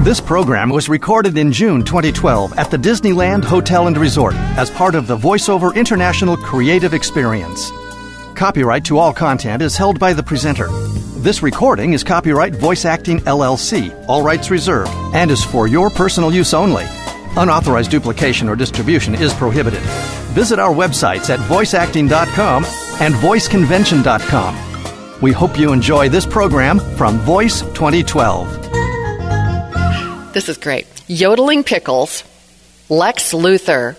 This program was recorded in June 2012 at the Disneyland Hotel and Resort as part of the VoiceOver International Creative Experience. Copyright to all content is held by the presenter. This recording is copyright Voice Acting LLC, all rights reserved, and is for your personal use only. Unauthorized duplication or distribution is prohibited. Visit our websites at voiceacting.com and voiceconvention.com. We hope you enjoy this program from Voice 2012. This is great. Yodeling Pickles, Lex Luthor,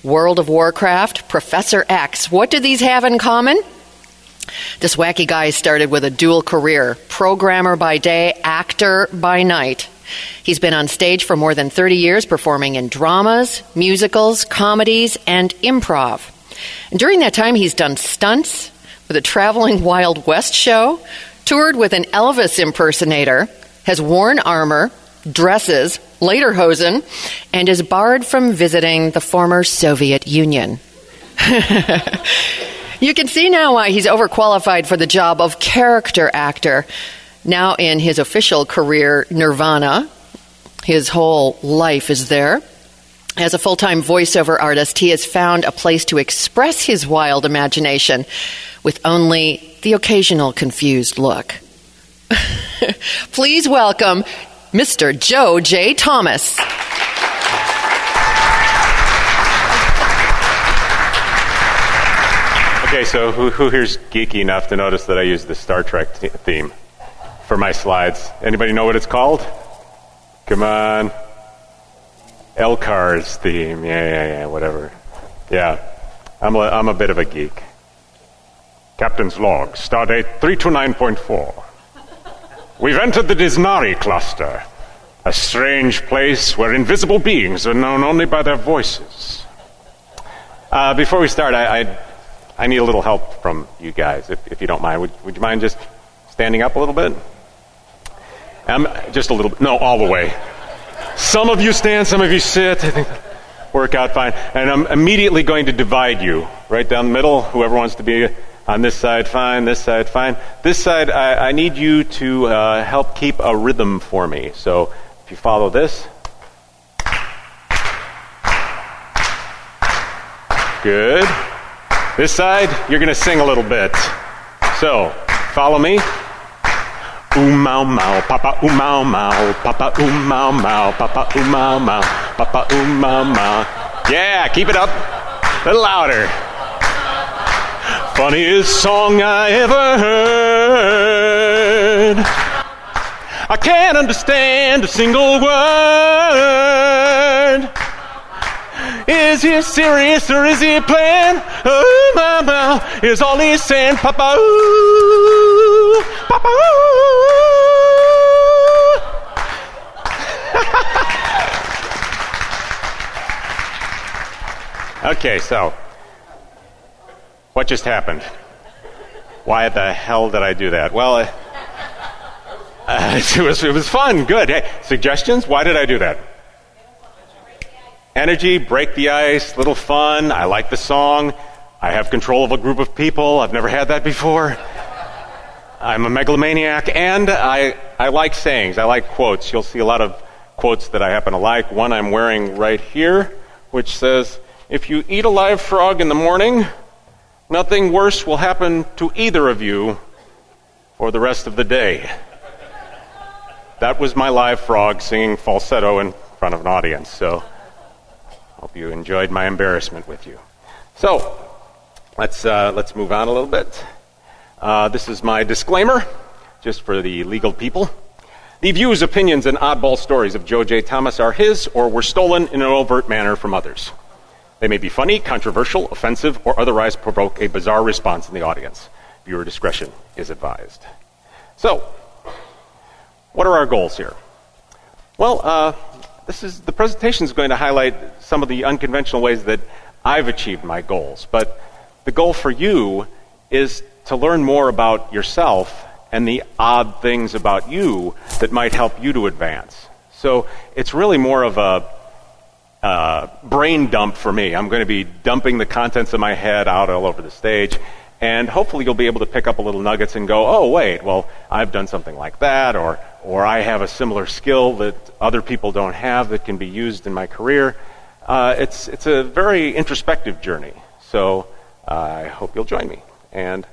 World of Warcraft, Professor X. What do these have in common? This wacky guy started with a dual career, programmer by day, actor by night. He's been on stage for more than 30 years, performing in dramas, musicals, comedies, and improv. And during that time, he's done stunts with a traveling Wild West show, toured with an Elvis impersonator, has worn armor, dresses, lederhosen, and is barred from visiting the former Soviet Union. You can see now why he's overqualified for the job of character actor. Now in his official career, Nirvana, his whole life is there. As a full-time voiceover artist, he has found a place to express his wild imagination with only the occasional confused look. Please welcome Mr. Joe J. Thomas. Okay, so who here's geeky enough to notice that I use the Star Trek theme for my slides? Anybody know what it's called? Come on. Elcar's theme. Yeah, whatever. Yeah, I'm a bit of a geek. Captain's log, stardate 329.4. We've entered the Disnari cluster, a strange place where invisible beings are known only by their voices. Before we start, I need a little help from you guys, if you don't mind. Would you mind just standing up a little bit? Just a little bit. No, all the way. Some of you stand, some of you sit. I think that'll work out fine. And I'm immediately going to divide you right down the middle. Whoever wants to be on this side, fine. This side, fine. This side, I need you to help keep a rhythm for me. So if you follow this. Good. This side, you're going to sing a little bit. So follow me. Ooh mau mau, papa ooh mau mau, papa ooh mau mau, papa ooh mau mau, papa ooh mau mau. Yeah, keep it up. A little louder. Funniest song I ever heard. I can't understand a single word. Is he serious or is he playing? Oh, mama, is all he's saying. Papa, ooh, papa, ooh. Okay, so what just happened? Why the hell did I do that? Well, it was fun. Good. Hey, suggestions? Why did I do that? Energy, break the ice, little fun. I like the song. I have control of a group of people. I've never had that before. I'm a megalomaniac, and I like sayings. I like quotes. You'll see a lot of quotes that I happen to like. One I'm wearing right here, which says, if you eat a live frog in the morning, nothing worse will happen to either of you for the rest of the day. That was my live frog singing falsetto in front of an audience, so hope you enjoyed my embarrassment with you. So, let's move on a little bit. This is my disclaimer, just for the legal people. The views, opinions, and oddball stories of Joe J. Thomas are his or were stolen in an overt manner from others. They may be funny, controversial, offensive, or otherwise provoke a bizarre response in the audience. Viewer discretion is advised. So, what are our goals here? Well, the presentation is going to highlight some of the unconventional ways that I've achieved my goals. But the goal for you is to learn more about yourself and the odd things about you that might help you to advance. So it's really more of a brain dump for me. I'm going to be dumping the contents of my head out all over the stage, and hopefully you'll be able to pick up a little nuggets and go, oh, wait, well, I've done something like that, or or I have a similar skill that other people don't have that can be used in my career. It's a very introspective journey, so I hope you'll join me. And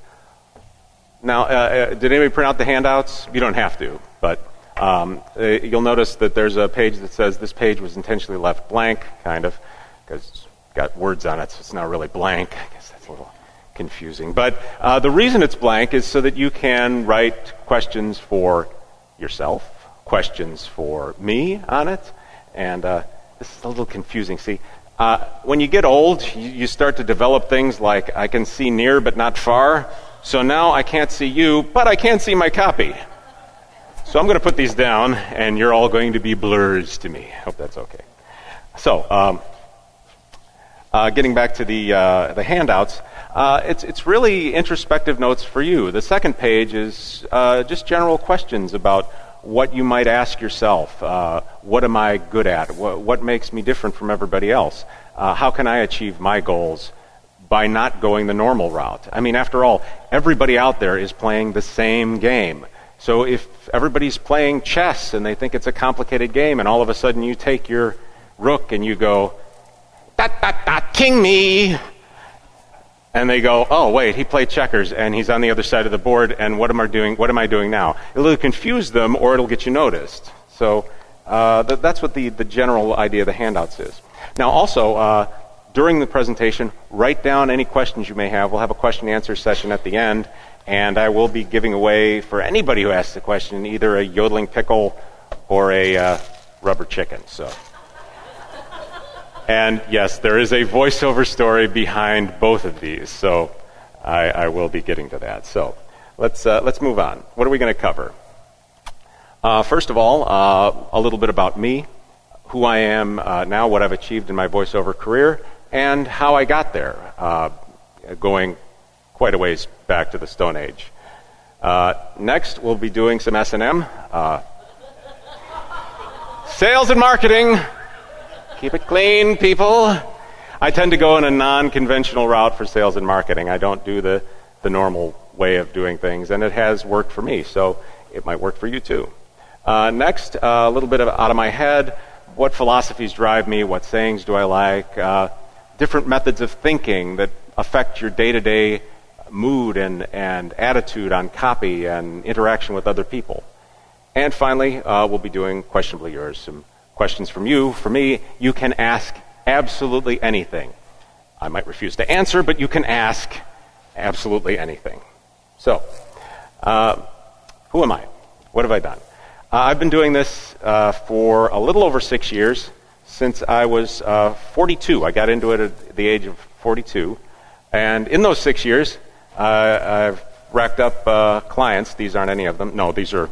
now, did anybody print out the handouts? You don't have to, but you'll notice that there's a page that says this page was intentionally left blank, kind of, because it's got words on it, so it's not really blank. I guess that's a little confusing. But the reason it's blank is so that you can write questions for yourself, questions for me on it, and this is a little confusing. See, when you get old, you start to develop things like, I can see near but not far, so now I can't see you, but I can see my copy. So I'm going to put these down, and you're all going to be blurs to me. I hope that's okay. So, getting back to the handouts, it's really introspective notes for you. The second page is just general questions about what you might ask yourself. What am I good at? What makes me different from everybody else? How can I achieve my goals by not going the normal route? I mean, after all, everybody out there is playing the same game. So if everybody's playing chess and they think it's a complicated game, and all of a sudden you take your rook and you go, king me, and they go, oh wait, he played checkers and he's on the other side of the board, and what am I doing now? It'll either confuse them or it'll get you noticed. So that's what the general idea of the handouts is. Now also, during the presentation, write down any questions you may have. We'll have a question and answer session at the end, and I will be giving away, for anybody who asks a question, either a yodeling pickle or a rubber chicken. So. And yes, there is a voiceover story behind both of these, so I will be getting to that. So let's move on. What are we going to cover? First of all, a little bit about me, who I am now, what I've achieved in my voiceover career, and how I got there, going quite a ways back to the Stone Age. Next, we'll be doing some S&M, sales and marketing. Keep it clean, people. I tend to go in a non-conventional route for sales and marketing. I don't do the normal way of doing things, and it has worked for me, so it might work for you too. Next, a little bit out of my head, what philosophies drive me, what sayings do I like, different methods of thinking that affect your day-to-day mood and attitude on copy and interaction with other people. And finally, we'll be doing Questionably Yours, some questions from you. For me, you can ask absolutely anything. I might refuse to answer, but you can ask absolutely anything. So, who am I? What have I done? I've been doing this for a little over 6 years, since I was 42. I got into it at the age of 42. And in those 6 years, I've racked up clients. These aren't any of them. No, these are...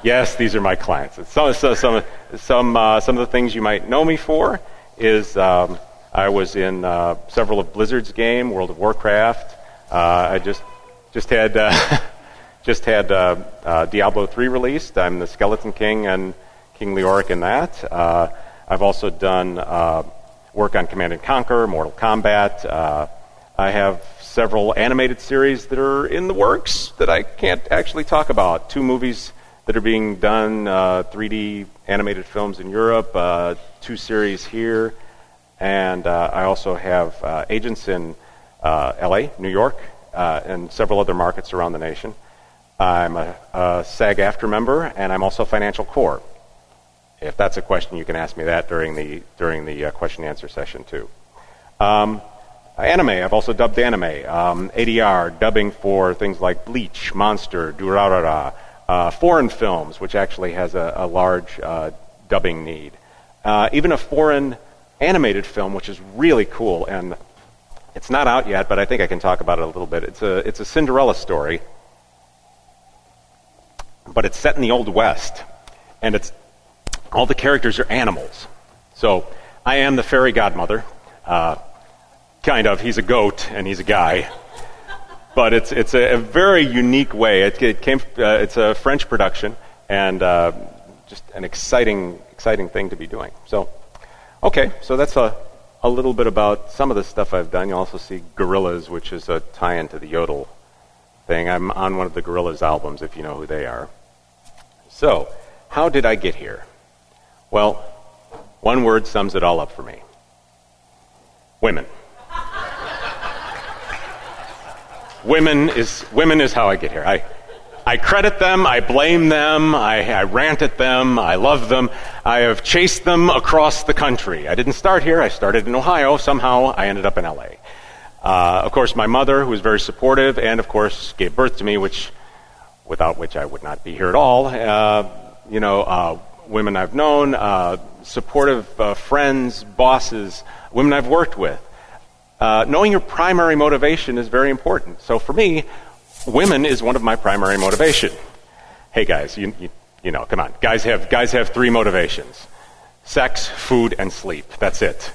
Yes, these are my clients. Some of the things you might know me for is I was in several of Blizzard's game, World of Warcraft. I just had Diablo 3 released. I'm the Skeleton King and King Leoric in that. I've also done work on Command & Conquer, Mortal Kombat. I have several animated series that are in the works that I can't actually talk about. 2 movies that are being done, 3D animated films in Europe, 2 series here, and I also have agents in LA, New York, and several other markets around the nation. I'm a SAG-AFTRA member, and I'm also Financial Core. If that's a question, you can ask me that during the question and answer session too. Anime, I've also dubbed anime. ADR, dubbing for things like Bleach, Monster, Durarara, foreign films, which actually has a large dubbing need. Even a foreign animated film, which is really cool, and it's not out yet, but I think I can talk about it a little bit. It's a Cinderella story, but it's set in the Old West, and all the characters are animals. So I am the fairy godmother, kind of. He's a goat, and he's a guy. But it's a very unique way. It's a French production, and just an exciting thing to be doing. So, okay, so that's a little bit about some of the stuff I've done. You'll also see Gorillas, which is a tie-in to the Yodel thing. I'm on one of the Gorillaz albums, if you know who they are. So, how did I get here? Well, one word sums it all up for me. Women. Women is how I get here. I credit them, I blame them, I rant at them, I love them. I have chased them across the country. I didn't start here, I started in Ohio. Somehow I ended up in LA. Of course, my mother, who was very supportive, and of course gave birth to me, without which I would not be here at all. Women I've known, supportive friends, bosses, women I've worked with. Knowing your primary motivation is very important. So for me, women is one of my primary motivation. Hey guys, you know, come on. Guys have three motivations: sex, food, and sleep. That's it.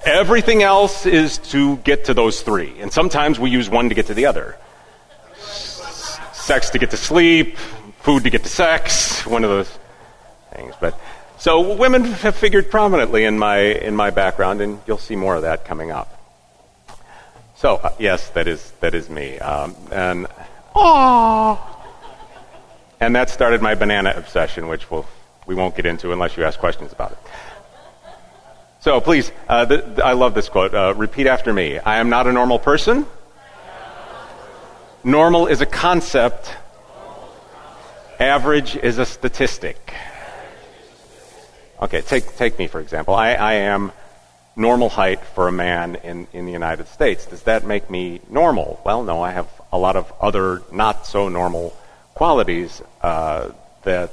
Everything else is to get to those three. And sometimes we use one to get to the other. Sex to get to sleep, food to get to sex, one of those things. But so women have figured prominently in my background, and you'll see more of that coming up. So yes, that is me. And that started my banana obsession, which we won't get into unless you ask questions about it. So please, I love this quote. Repeat after me. I am not a normal person. Normal is a concept. Average is a statistic. Okay, take me for example. I am normal height for a man in the United States. Does that make me normal? Well, no, I have a lot of other not so normal qualities that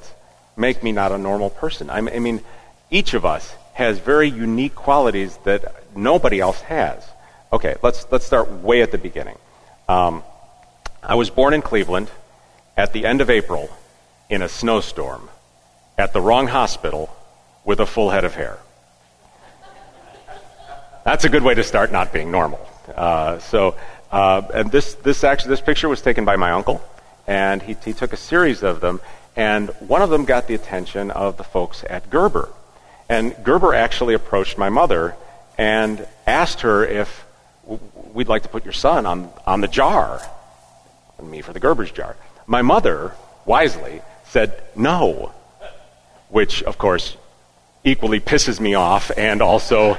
make me not a normal person. I mean, each of us has very unique qualities that nobody else has. Okay, let's start way at the beginning. I was born in Cleveland at the end of April in a snowstorm at the wrong hospital with a full head of hair. That's a good way to start not being normal. And this picture was taken by my uncle, and he took a series of them, and one of them got the attention of the folks at Gerber. And Gerber actually approached my mother and asked her if we'd like to put your son on the jar, and me for the Gerber's jar. My mother, wisely, said no, which, of course, equally pisses me off and also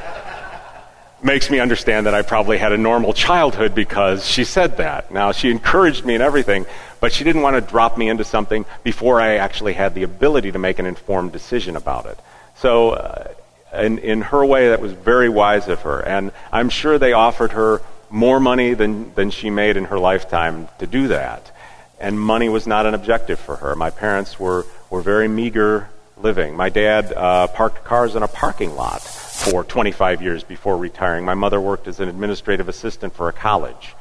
makes me understand that I probably had a normal childhood because she said that. Now, she encouraged me and everything, but she didn't want to drop me into something before I actually had the ability to make an informed decision about it. So, in her way, that was very wise of her. And I'm sure they offered her more money than she made in her lifetime to do that. And money was not an objective for her. My parents were very meager living. My dad parked cars in a parking lot for 25 years before retiring. My mother worked as an administrative assistant for a college.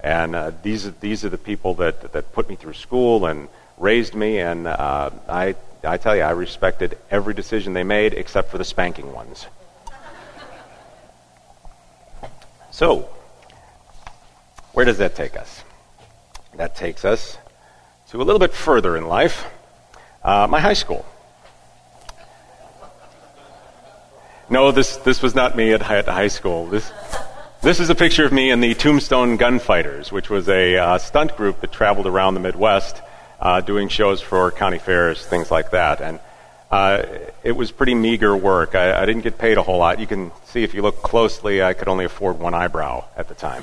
And these are the people that put me through school and raised me, and I tell you, I respected every decision they made except for the spanking ones. So, where does that take us? That takes us to a little bit further in life, my high school. No, this was not me at high school. This is a picture of me in the Tombstone Gunfighters, which was a stunt group that traveled around the Midwest doing shows for county fairs, things like that. And it was pretty meager work. I didn't get paid a whole lot. You can see if you look closely, I could only afford one eyebrow at the time.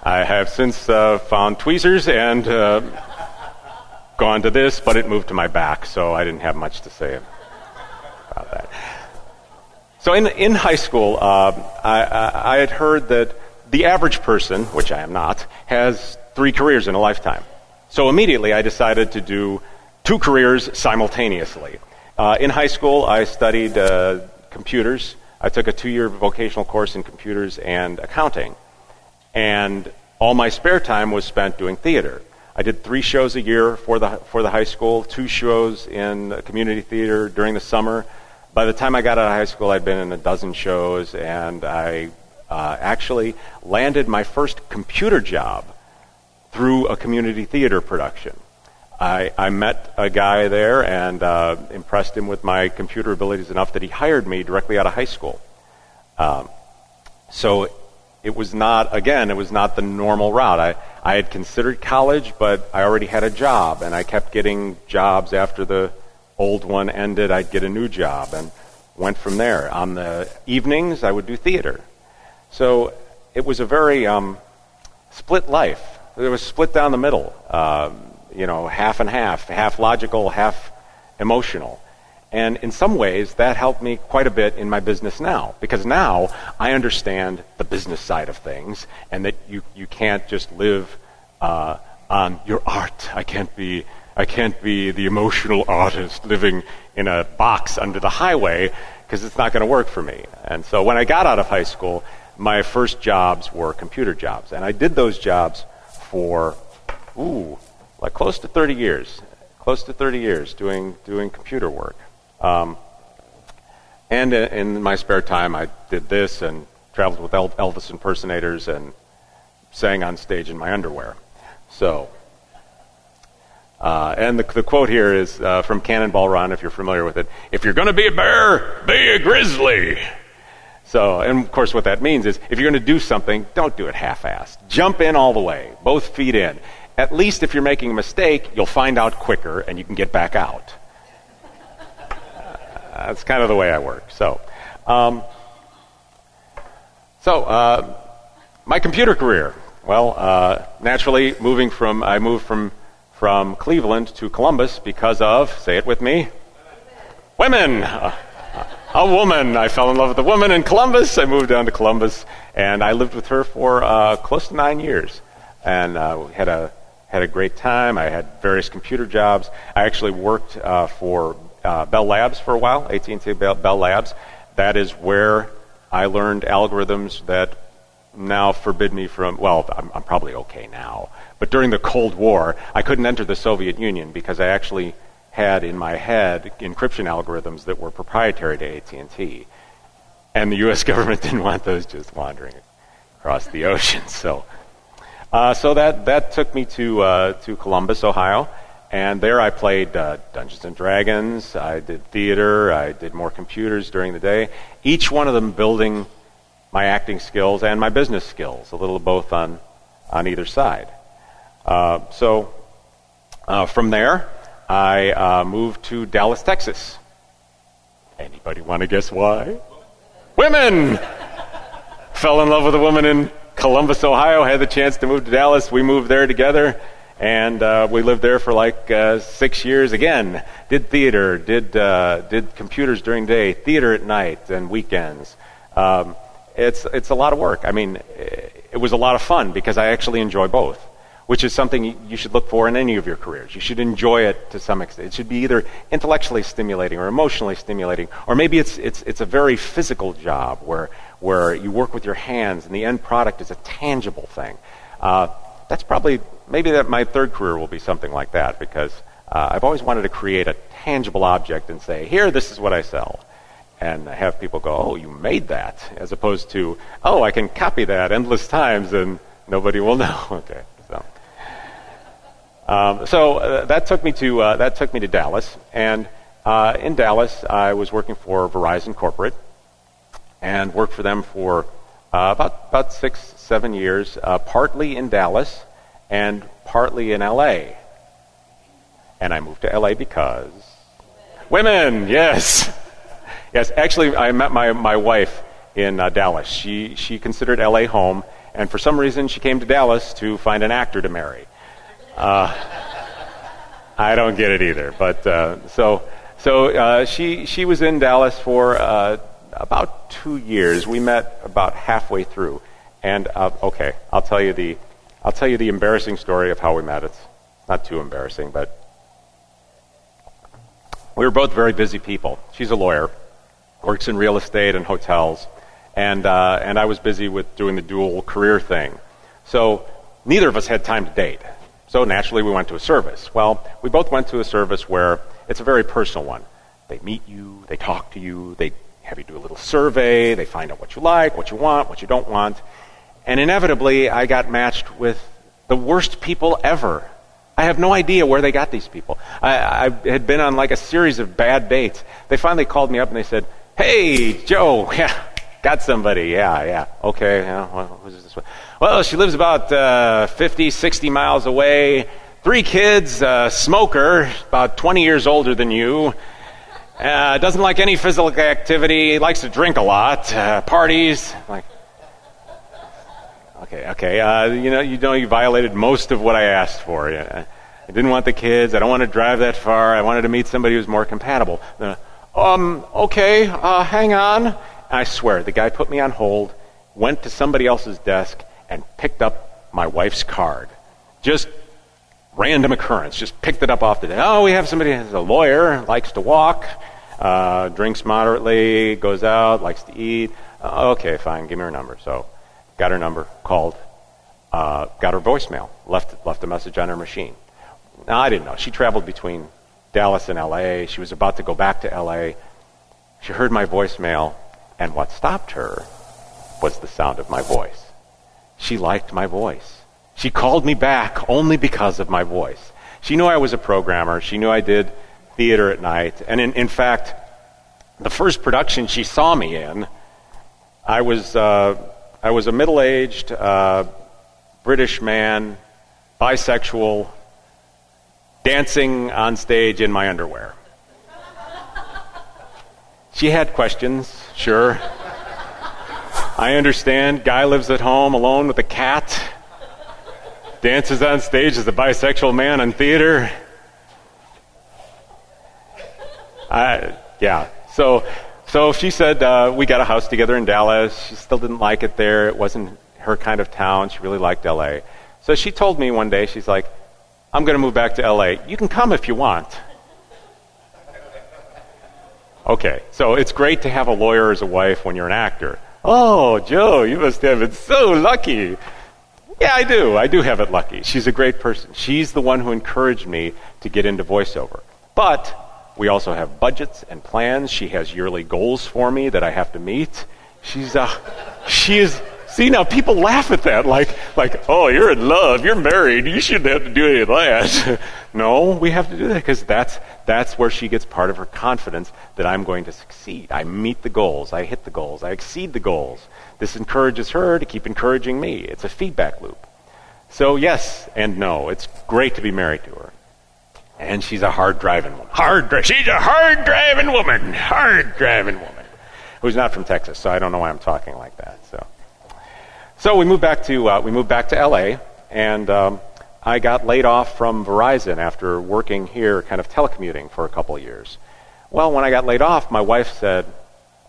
I have since found tweezers and gone to this, but it moved to my back, so I didn't have much to say about that. So in high school, I had heard that the average person, which I am not, has 3 careers in a lifetime. So immediately I decided to do 2 careers simultaneously. In high school, I studied computers. I took a 2-year vocational course in computers and accounting. And all my spare time was spent doing theater. I did 3 shows a year for the high school, 2 shows in community theater during the summer. By the time I got out of high school, I'd been in a dozen shows, and I actually landed my first computer job through a community theater production. I met a guy there and impressed him with my computer abilities enough that he hired me directly out of high school. So it was not the normal route. I had considered college, but I already had a job, and I kept getting jobs after the old one ended. I'd get a new job and went from there. On the evenings, I would do theater. So it was a very split life. It was split down the middle, half and half logical, half emotional. And in some ways, that helped me quite a bit in my business now, because now I understand the business side of things, and that you can't just live on your art. I can't be the emotional artist living in a box under the highway, because it's not going to work for me. And so when I got out of high school, my first jobs were computer jobs, and I did those jobs for close to 30 years. Close to 30 years doing computer work. And in my spare time, I did this and traveled with Elvis impersonators and sang on stage in my underwear. So, and the quote here is from Cannonball Run, if you're familiar with it. If you're going to be a bear, be a grizzly. So, and of course what that means is, if you're going to do something, don't do it half-assed. Jump in all the way, both feet in. At least if you're making a mistake, you'll find out quicker and you can get back out. That's kind of the way I work. So, my computer career. Well, naturally, I moved from Cleveland to Columbus because of, say it with me, women. A woman. I fell in love with a woman in Columbus. I moved down to Columbus, and I lived with her for close to 9 years, and we had a great time. I had various computer jobs. I actually worked for Bell Labs for a while, AT&T Bell Labs. That is where I learned algorithms that now forbid me from, well, I'm probably okay now, but during the Cold War, I couldn't enter the Soviet Union because I actually had in my head encryption algorithms that were proprietary to AT&T. And the U.S. government didn't want those just wandering across the ocean. So that took me to Columbus, Ohio. And there I played Dungeons & Dragons, I did theater, I did more computers during the day, each one of them building my acting skills and my business skills, a little of both on either side. From there, I moved to Dallas, Texas. Anybody want to guess why? Women! Fell in love with a woman in Columbus, Ohio, had the chance to move to Dallas. We moved there together. And we lived there for 6 years again. Did theater, did computers during the day, theater at night and weekends. It's a lot of work. I mean, it was a lot of fun because I actually enjoy both, which is something you should look for in any of your careers. You should enjoy it to some extent. It should be either intellectually stimulating or emotionally stimulating, or maybe it's a very physical job where you work with your hands and the end product is a tangible thing. Maybe my third career will be something like that, because I've always wanted to create a tangible object and say, here, this is what I sell. And have people go, oh, you made that, as opposed to, oh, I can copy that endless times and nobody will know. Okay, so that took me to Dallas, and in Dallas I was working for Verizon Corporate, and worked for them for about 6-7 years, partly in Dallas and partly in L.A. And I moved to L.A. because women, yes. Yes, actually, I met my wife in Dallas. She considered L.A. home, and for some reason she came to Dallas to find an actor to marry. I don't get it either, but she was in Dallas for about 2 years. We met about halfway through, and okay, I'll tell you the embarrassing story of how we met. It's not too embarrassing, but we were both very busy people. She's a lawyer, works in real estate and hotels, and I was busy with doing the dual career thing. So neither of us had time to date. So naturally we went to a service. Well, we both went to a service where it's a very personal one. They meet you, they talk to you, they have you do a little survey, they find out what you like, what you want, what you don't want. And inevitably, I got matched with the worst people ever. I have no idea where they got these people. I had been on a series of bad dates. They finally called me up and they said, hey, Joe, yeah, Got somebody, yeah. Okay, who's this one? Well, she lives about 50, 60 miles away. 3 kids, smoker, about 20 years older than you. Doesn't like any physical activity, likes to drink a lot, parties. Like, okay, you violated most of what I asked for. I didn't want the kids. I don't want to drive that far. I wanted to meet somebody who's more compatible. Okay, hang on. I swear, the guy put me on hold, went to somebody else's desk, and picked up my wife's card. Just random occurrence. Just picked it up off the desk. Oh, we have somebody who's a lawyer, likes to walk, drinks moderately, goes out, likes to eat. Okay, fine, give me her number. So, got her number, called, got her voicemail, left a message on her machine. Now, I didn't know. She traveled between Dallas and L.A. She was about to go back to L.A. She heard my voicemail, and what stopped her was the sound of my voice. She liked my voice. She called me back only because of my voice. She knew I was a programmer. She knew I did theater at night. And in fact, the first production she saw me in, I was a middle-aged British man, bisexual, dancing on stage in my underwear. She had questions, sure. I understand. Guy lives at home alone with a cat. Dances on stage as a bisexual man in theater. So she said, we got a house together in Dallas. She still didn't like it there. It wasn't her kind of town. She really liked L.A. So she told me one day, she's like, I'm going to move back to L.A. You can come if you want. Okay, so it's great to have a lawyer as a wife when you're an actor. Oh, Joe, you must have it so lucky. Yeah, I do. I do have it lucky. She's a great person. She's the one who encouraged me to get into voiceover. But we also have budgets and plans. She has yearly goals for me that I have to meet. She is. See, now people laugh at that, like, oh, you're in love, you're married, you shouldn't have to do any of that. No, we have to do that because that's where she gets part of her confidence that I'm going to succeed. I meet the goals, I hit the goals, I exceed the goals. This encourages her to keep encouraging me. It's a feedback loop. So yes and no, it's great to be married to her. And she's a hard-driving woman. She's a hard-driving woman. Who's not from Texas, so I don't know why I'm talking like that. So we moved back to L.A., and I got laid off from Verizon after working here, kind of telecommuting for a couple of years. Well, when I got laid off, my wife said,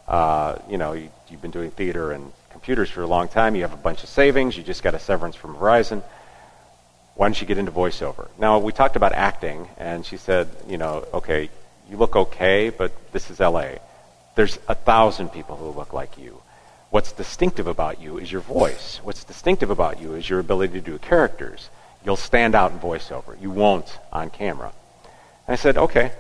you've been doing theater and computers for a long time. You have a bunch of savings. You just got a severance from Verizon. Why don't you get into voiceover? Now, we talked about acting, and she said, okay, you look okay, but this is L.A. There's 1,000 people who look like you. What's distinctive about you is your voice. What's distinctive about you is your ability to do characters. You'll stand out in voiceover. You won't on camera. And I said, okay.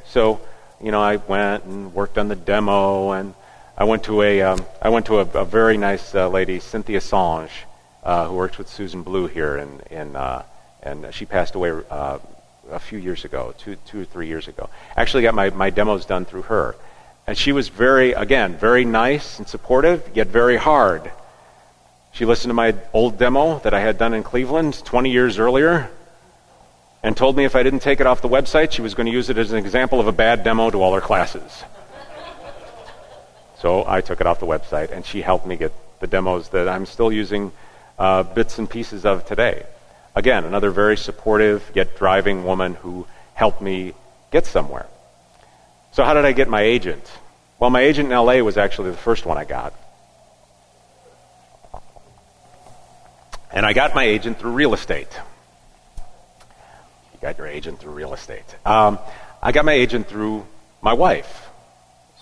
So, I went and worked on the demo, and I went to a very nice lady, Cynthia Sange, who works with Susan Blue here, and she passed away a few years ago, two or 3 years ago. Actually got my demos done through her. And she was very nice and supportive, yet very hard. She listened to my old demo that I had done in Cleveland 20 years earlier and told me if I didn't take it off the website, she was going to use it as an example of a bad demo to all her classes. So I took it off the website, and she helped me get the demos that I'm still using bits and pieces of today. Again, another very supportive yet driving woman who helped me get somewhere. So how did I get my agent? Well, my agent in L.A. was actually the first one I got. And I got my agent through real estate. You got your agent through real estate. I got my agent through my wife,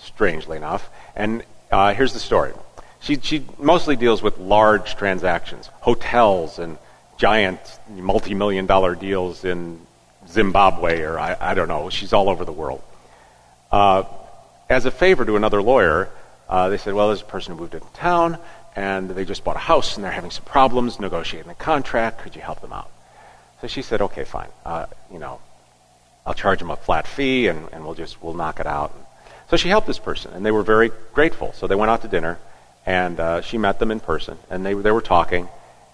strangely enough. And here's the story. She mostly deals with large transactions, hotels and giant multi-million-dollar deals in Zimbabwe, or I don't know. She's all over the world. As a favor to another lawyer, they said, well, there's a person who moved into town, and they just bought a house, and they're having some problems negotiating the contract. Could you help them out? So she said, okay, fine. I'll charge them a flat fee, and we'll knock it out. So she helped this person, and they were very grateful. So they went out to dinner, And she met them in person, and they were talking,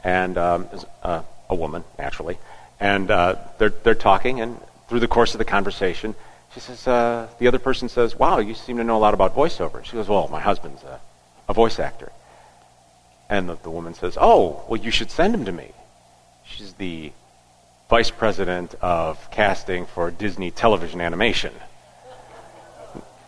and a woman, naturally. And they're talking, and through the course of the conversation, she says, the other person says, wow, you seem to know a lot about voiceover. She goes, well, my husband's a voice actor. And the woman says, oh, well, you should send him to me. She's the vice president of casting for Disney television animation.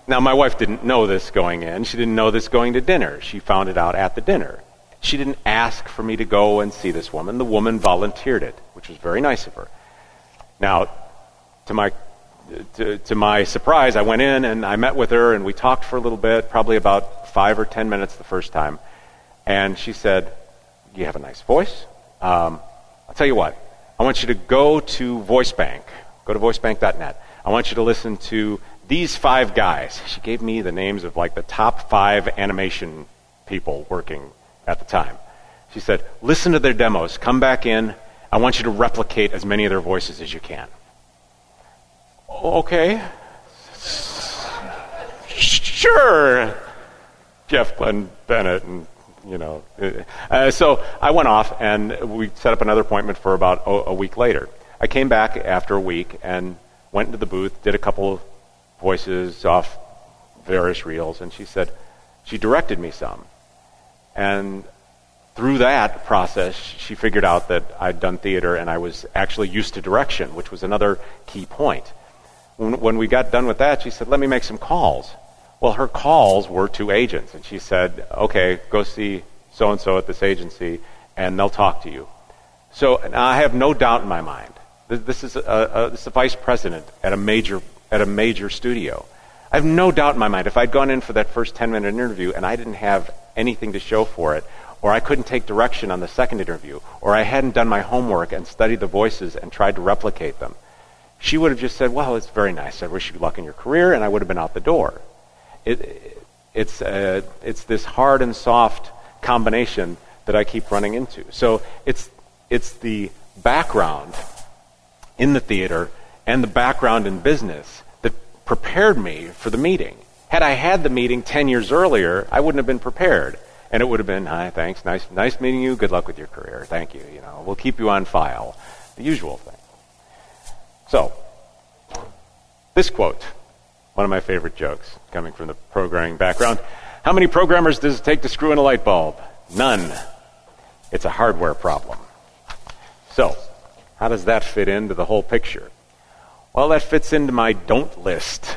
Now, my wife didn't know this going in. She didn't know this going to dinner. She found it out at the dinner. She didn't ask for me to go and see this woman. The woman volunteered it, which was very nice of her. Now, to my surprise, I went in and I met with her and we talked for a little bit, probably about 5 or 10 minutes the first time. And she said, you have a nice voice. I'll tell you what. I want you to go to VoiceBank. Go to voicebank.net. I want you to listen to these 5 guys. She gave me the names of like the top 5 animation people working at the time. She said, listen to their demos. Come back in. I want you to replicate as many of their voices as you can. Okay. Sure. Jeff Glenn Bennett and so I went off and we set up another appointment for about a week later. I came back after a week and went into the booth, did a couple of voices off various reels, and she directed me some. And through that process, she figured out that I'd done theater and I was actually used to direction, which was another key point. When we got done with that, she said, let me make some calls. Well, her calls were to agents, and she said, okay, go see so-and-so at this agency, and they'll talk to you. So now I have no doubt in my mind. This is a vice president at a major studio. I have no doubt in my mind. If I'd gone in for that first 10-minute interview and I didn't have anything to show for it, or I couldn't take direction on the second interview, or I hadn't done my homework and studied the voices and tried to replicate them, she would have just said, well, it's very nice. I wish you luck in your career, and I would have been out the door. It's this hard and soft combination that I keep running into. So it's the background in the theater and the background in business that prepared me for the meeting. Had I had the meeting 10 years earlier, I wouldn't have been prepared. And it would have been, hi, thanks, nice meeting you, good luck with your career, thank you, we'll keep you on file. The usual thing. So, this quote, one of my favorite jokes, coming from the programming background. How many programmers does it take to screw in a light bulb? None. It's a hardware problem. So, how does that fit into the whole picture? Well, that fits into my don't list.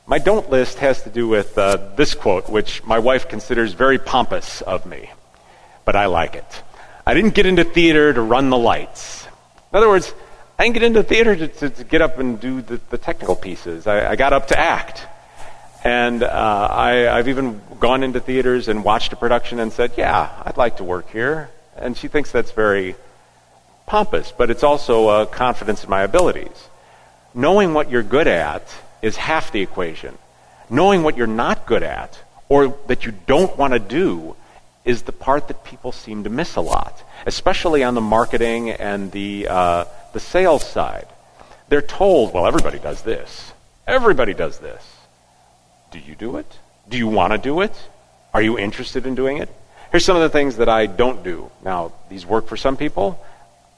My don't list has to do with this quote, which my wife considers very pompous of me, but I like it. I didn't get into theater to run the lights. In other words, I didn't get into theater to get up and do the technical pieces. I got up to act. And I've even gone into theaters and watched a production and said, yeah, I'd like to work here. And she thinks that's very pompous, but it's also confidence in my abilities. Knowing what you're good at is half the equation. Knowing what you're not good at, or that you don't want to do, is the part that people seem to miss a lot, especially on the marketing and the sales side. They're told, well, everybody does this. Everybody does this. Do you do it? Do you want to do it? Are you interested in doing it? Here's some of the things that I don't do. Now, these work for some people.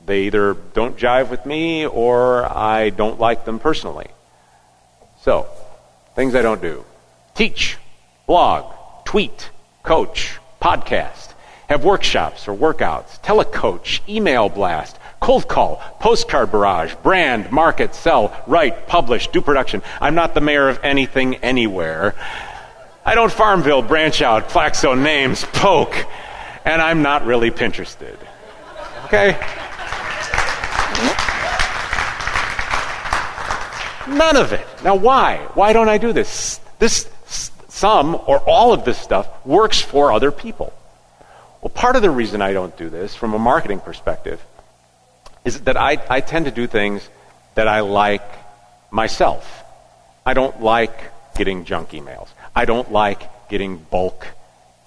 They either don't jive with me or I don't like them personally. So, things I don't do. Teach, blog, tweet, coach, podcast, have workshops or workouts, telecoach, email blast, cold call, postcard barrage, brand, market, sell, write, publish, do production. I'm not the mayor of anything anywhere. I don't Farmville, branch out, Plaxo, names, poke, and I'm not really Pinterested. Okay? None of it. Now why? Why don't I do this? Some or all of this stuff works for other people. Well, part of the reason I don't do this from a marketing perspective is that I tend to do things that I like myself. I don't like getting junk emails. I don't like getting bulk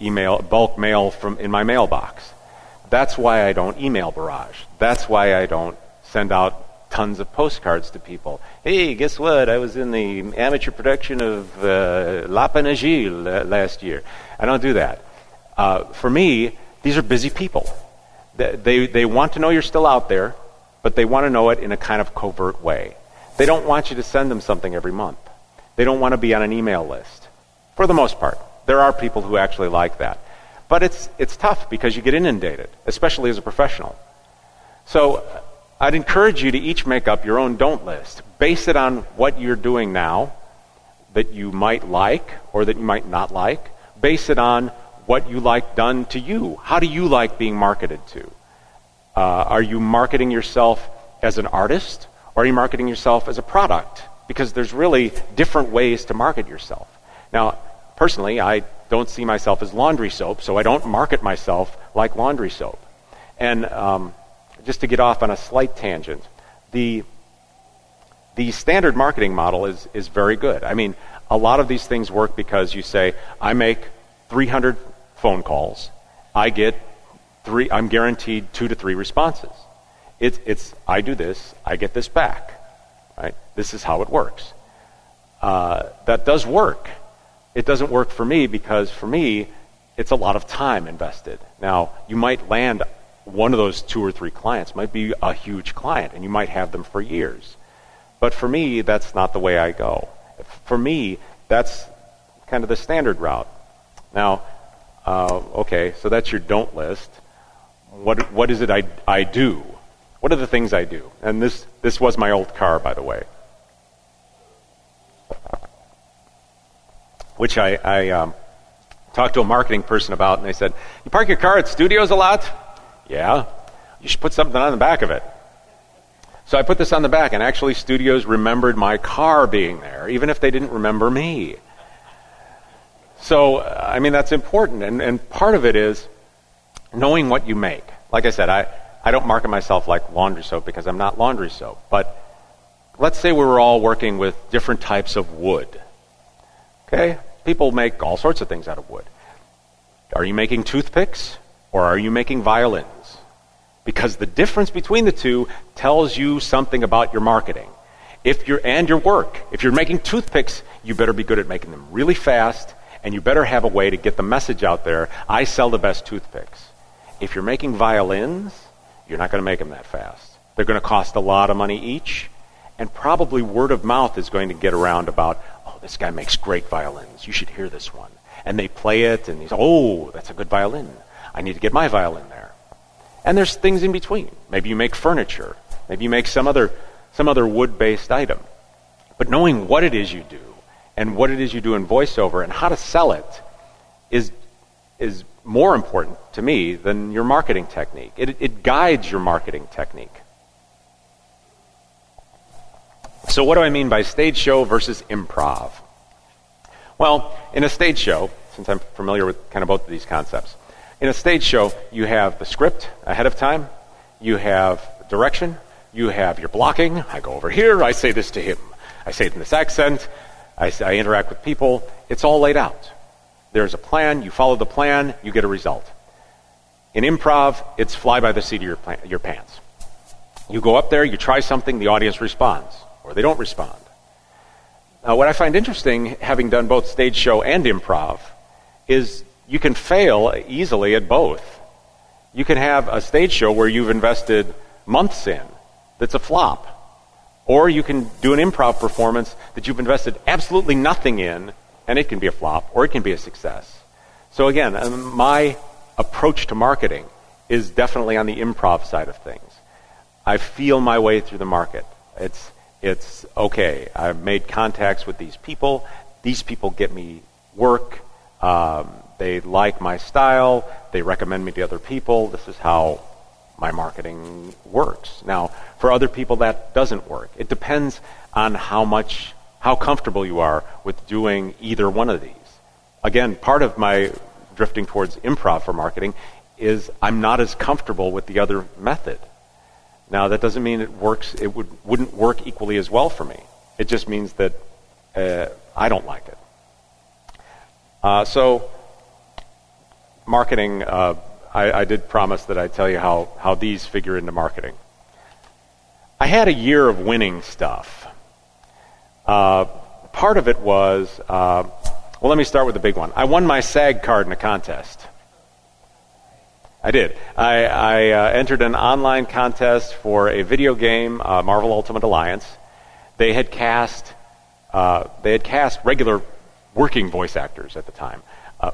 mail from in my mailbox. That's why I don't email barrage. That's why I don't send out tons of postcards to people. Hey, guess what? I was in the amateur production of La Panagile last year. I don't do that. For me, these are busy people. They want to know you're still out there, but they want to know it in a kind of covert way. They don't want you to send them something every month. They don't want to be on an email list, for the most part. There are people who actually like that. But it's tough because you get inundated, especially as a professional. So I'd encourage you to each make up your own don't list. Base it on what you're doing now that you might like or that you might not like. Base it on what you like done to you. How do you like being marketed to? Are you marketing yourself as an artist, or are you marketing yourself as a product? Because there's really different ways to market yourself. Now, personally, I don't see myself as laundry soap, so I don't market myself like laundry soap. And just to get off on a slight tangent, the standard marketing model is very good. I mean, a lot of these things work because you say, I make 300 phone calls. I'm guaranteed 2 to 3 responses. I do this, I get this back. Right? This is how it works. That does work. It doesn't work for me because for me, it's a lot of time invested. Now, you might land one of those 2 or 3 clients, might be a huge client, and you might have them for years. But for me, that's not the way I go. For me, that's kind of the standard route. Now, okay, so that's your don't list. What is it I do? What are the things I do? And this was my old car, by the way, which I talked to a marketing person about, and they said, you park your car at studios a lot? Yeah. You should put something on the back of it. So I put this on the back, and actually studios remembered my car being there, even if they didn't remember me. So, I mean, that's important, and part of it is knowing what you make. Like I said, I don't market myself like laundry soap because I'm not laundry soap. But let's say we were all working with different types of wood. Okay? People make all sorts of things out of wood. Are you making toothpicks or are you making violins? Because the difference between the two tells you something about your marketing. And your work. If you're making toothpicks, you better be good at making them really fast, and you better have a way to get the message out there, I sell the best toothpicks. If you're making violins, you're not going to make them that fast. They're going to cost a lot of money each, and probably word of mouth is going to get around about, oh, this guy makes great violins. You should hear this one. And they play it, and he's, oh, that's a good violin. I need to get my violin there. And there's things in between. Maybe you make furniture. Maybe you make some other wood-based item. But knowing what it is you do, and what it is you do in voiceover, and how to sell it is more important to me than your marketing technique. It guides your marketing technique. So what do I mean by stage show versus improv? Well, in a stage show, since I'm familiar with kind of both of these concepts, in a stage show, you have the script ahead of time, you have direction, you have your blocking. I go over here, I say this to him. I say it in this accent, I interact with people. It's all laid out. There's a plan, you follow the plan, you get a result. In improv, it's fly by the seat of your pants. You go up there, you try something, the audience responds, or they don't respond. What I find interesting, having done both stage show and improv, is you can fail easily at both. You can have a stage show where you've invested months in that's a flop. Or you can do an improv performance that you've invested absolutely nothing in, and it can be a flop, or it can be a success. So again, my approach to marketing is definitely on the improv side of things. I feel my way through the market. It's okay. I've made contacts with these people. These people get me work. They like my style. They recommend me to other people. This is how my marketing works. Now, for other people, that doesn't work. It depends on how comfortable you are with doing either one of these. Again, part of my drifting towards improv for marketing is I'm not as comfortable with the other method. Now, that doesn't mean it wouldn't work equally as well for me. It just means that I don't like it. So, marketing, I did promise that I'd tell you how these figure into marketing. I had a year of winning stuff. Part of it was, well, let me start with the big one. I won my SAG card in a contest. I did. I entered an online contest for a video game, Marvel Ultimate Alliance. They had cast regular working voice actors at the time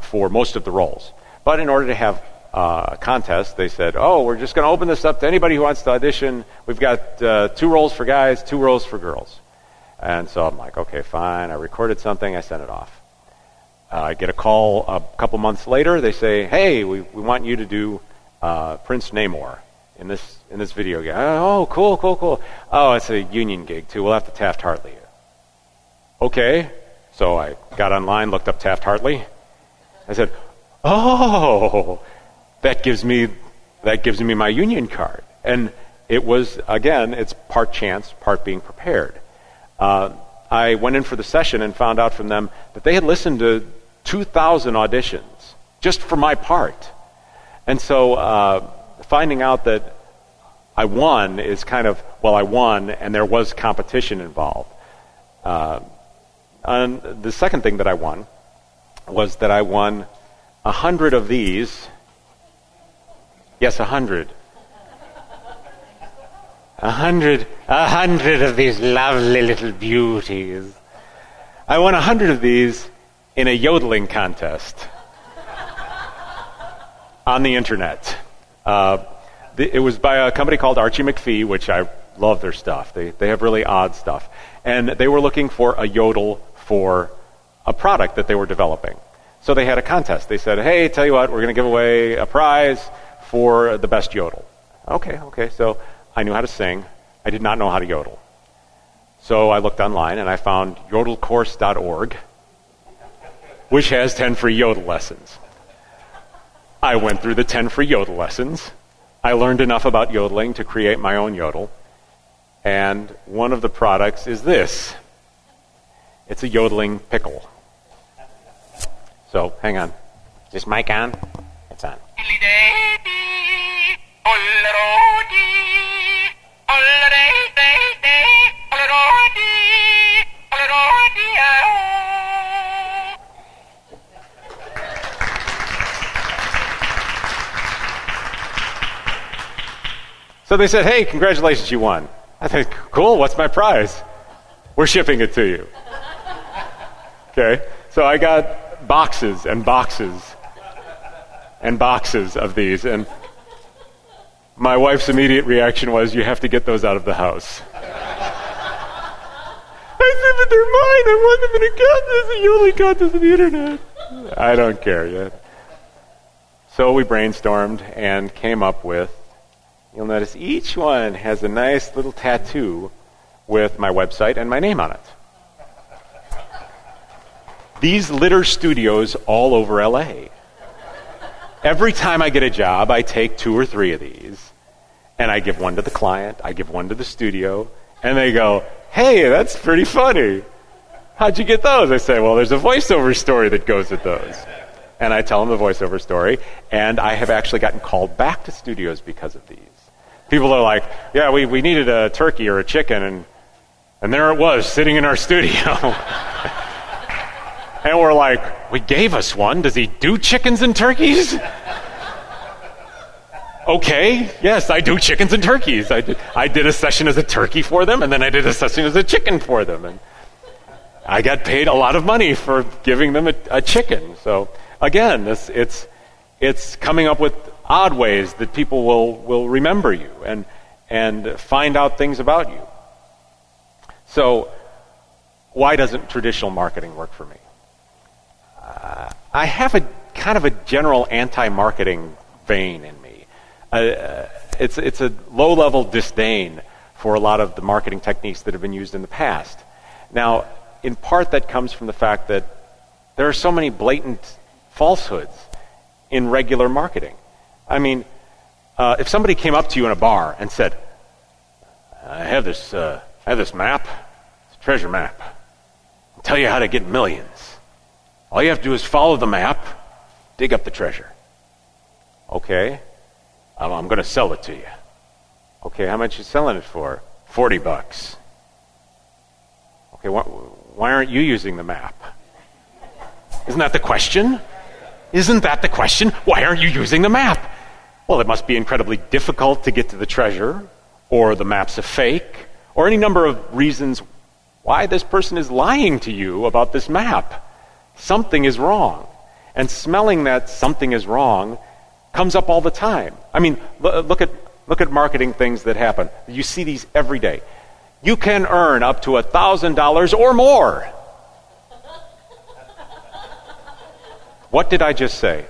for most of the roles. But in order to have a contest, they said, we're just going to open this up to anybody who wants to audition. We've got 2 roles for guys, 2 roles for girls. And so I'm like, okay, fine. I recorded something. I sent it off. I get a call a couple months later. They say, hey, we want you to do Prince Namor in this video game. Oh, cool. Oh, it's a union gig, too. We'll have to Taft-Hartley you. Okay. So I got online, looked up Taft-Hartley. I said, oh, that gives me my union card. And it was, again, it's part chance, part being prepared. I went in for the session and found out from them that they had listened to 2,000 auditions just for my part. And so finding out that I won is kind of, I won and there was competition involved. And the second thing that I won was that I won 100 of these. Yes, 100. 100 of these lovely little beauties. I won 100 of these in a yodeling contest on the internet. It was by a company called Archie McPhee, which I love their stuff. They have really odd stuff. And they were looking for a yodel for a product that they were developing. So they had a contest. They said, hey, tell you what, we're going to give away a prize for the best yodel. Okay. So I knew how to sing. I did not know how to yodel. So I looked online and I found yodelcourse.org, which has 10 free yodel lessons. I went through the 10 free yodel lessons. I learned enough about yodeling to create my own yodel. And one of the products is this. It's a yodeling pickle. So, hang on. Is this mic on? It's on. So they said, hey, congratulations, you won. I think, cool, what's my prize? We're shipping it to you. Okay, so I got boxes and boxes and boxes of these, and my wife's immediate reaction was, you have to get those out of the house. I said, but they're mine, I want them in a contest, and you only got this on the internet. I don't care yet. So we brainstormed and came up with, you'll notice each one has a nice little tattoo with my website and my name on it. These litter studios all over LA. Every time I get a job, I take 2 or 3 of these, and I give one to the client, I give one to the studio, and they go, hey, that's pretty funny. How'd you get those? I say, well, there's a voiceover story that goes with those. And I tell them the voiceover story, and I have actually gotten called back to studios because of these. People are like, yeah, we needed a turkey or a chicken, and there it was, sitting in our studio. And we're like, we gave us one. Does he do chickens and turkeys? Okay, yes, I do chickens and turkeys. I did a session as a turkey for them, and then I did a session as a chicken for them. And I got paid a lot of money for giving them a chicken. So again, it's coming up with odd ways that people will remember you and find out things about you. So why doesn't traditional marketing work for me? I have a kind of a general anti-marketing vein in me. It's a low-level disdain for a lot of the marketing techniques that have been used in the past. Now, in part that comes from the fact that there are so many blatant falsehoods in regular marketing. I mean, if somebody came up to you in a bar and said, I have this map, it's a treasure map. I'll tell you how to get millions. All you have to do is follow the map, dig up the treasure. Okay, I'm going to sell it to you. Okay, how much are you selling it for? $40. Okay, why aren't you using the map? Isn't that the question? Isn't that the question? Why aren't you using the map? Well, it must be incredibly difficult to get to the treasure, or the map's a fake, or any number of reasons why this person is lying to you about this map. Something is wrong. And smelling that something is wrong comes up all the time. I mean, look at marketing things that happen. You see these every day. You can earn up to $1,000 or more. What did I just say?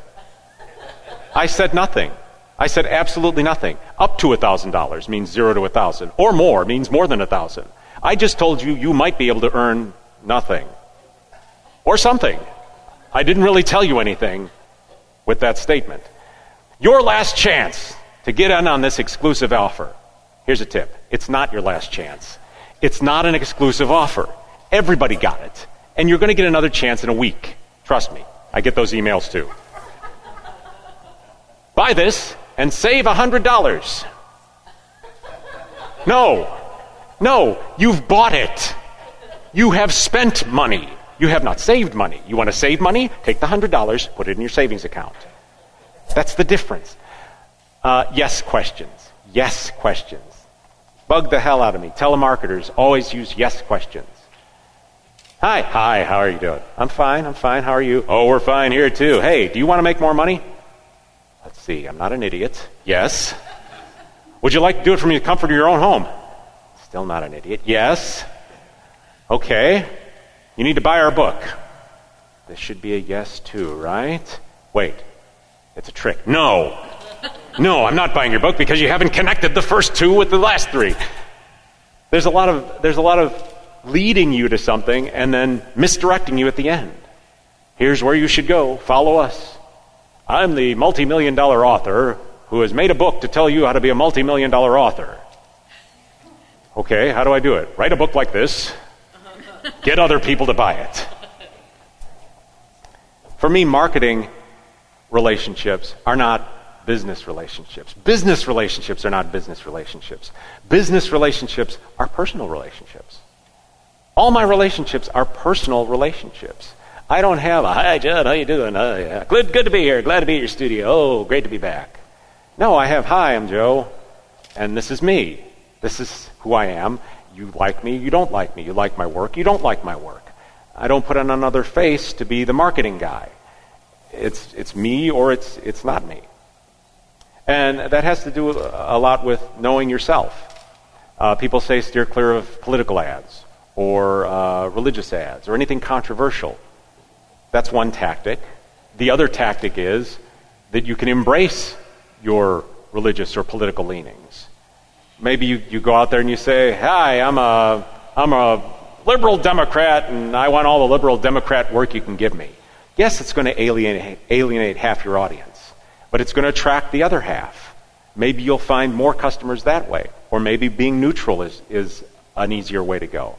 I said nothing. I said absolutely nothing. Up to $1,000 means 0 to 1,000. Or more means more than 1,000. I just told you you might be able to earn nothing. Or something. I didn't really tell you anything with that statement. Your last chance to get in on this exclusive offer. Here's a tip. It's not your last chance. It's not an exclusive offer. Everybody got it. And you're going to get another chance in a week. Trust me. I get those emails too. Buy this and save $100. No, you've bought it. You have spent money. You have not saved money. You want to save money? Take the $100, put it in your savings account. That's the difference. Yes questions. Yes questions. Bug the hell out of me. Telemarketers always use yes questions. Hi, how are you doing? I'm fine. How are you? Oh, we're fine here too. Hey, do you want to make more money? Let's see, I'm not an idiot. Yes. Would you like to do it from the comfort of your own home? Still not an idiot. Yes. Okay. You need to buy our book. This should be a yes too, right? Wait, it's a trick. No, I'm not buying your book because you haven't connected the first two with the last three. There's a lot of leading you to something and then misdirecting you at the end. Here's where you should go. Follow us. I'm the multi-million-dollar author who has made a book to tell you how to be a multi-million-dollar author. Okay, how do I do it? Write a book like this. Get other people to buy it. For me, marketing relationships are not business relationships. Business relationships are not business relationships. Business relationships are personal relationships. All my relationships are personal relationships. I don't have a, hi, Judd, how you doing? Yeah. Good to be here. Glad to be at your studio. Oh, great to be back. No, I have, hi, I'm Joe, and this is me. This is who I am. You like me, you don't like me. You like my work, you don't like my work. I don't put on another face to be the marketing guy. It's me or it's not me. And that has to do a lot with knowing yourself. People say steer clear of political ads or religious ads or anything controversial. That's one tactic. The other tactic is that you can embrace your religious or political leanings. Maybe you go out there and you say, hi, I'm a liberal Democrat and I want all the liberal Democrat work you can give me. Yes, it's going to alienate half your audience, but it's going to attract the other half. Maybe you'll find more customers that way, or maybe being neutral is an easier way to go.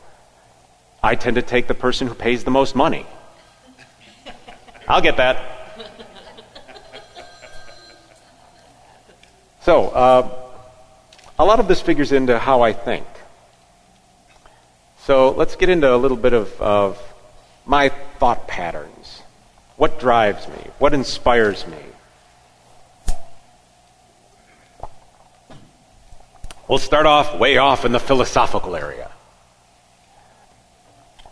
I tend to take the person who pays the most money. I'll get that. So, a lot of this figures into how I think. So let's get into a little bit of my thought patterns. What drives me? What inspires me? We'll start off way off in the philosophical area.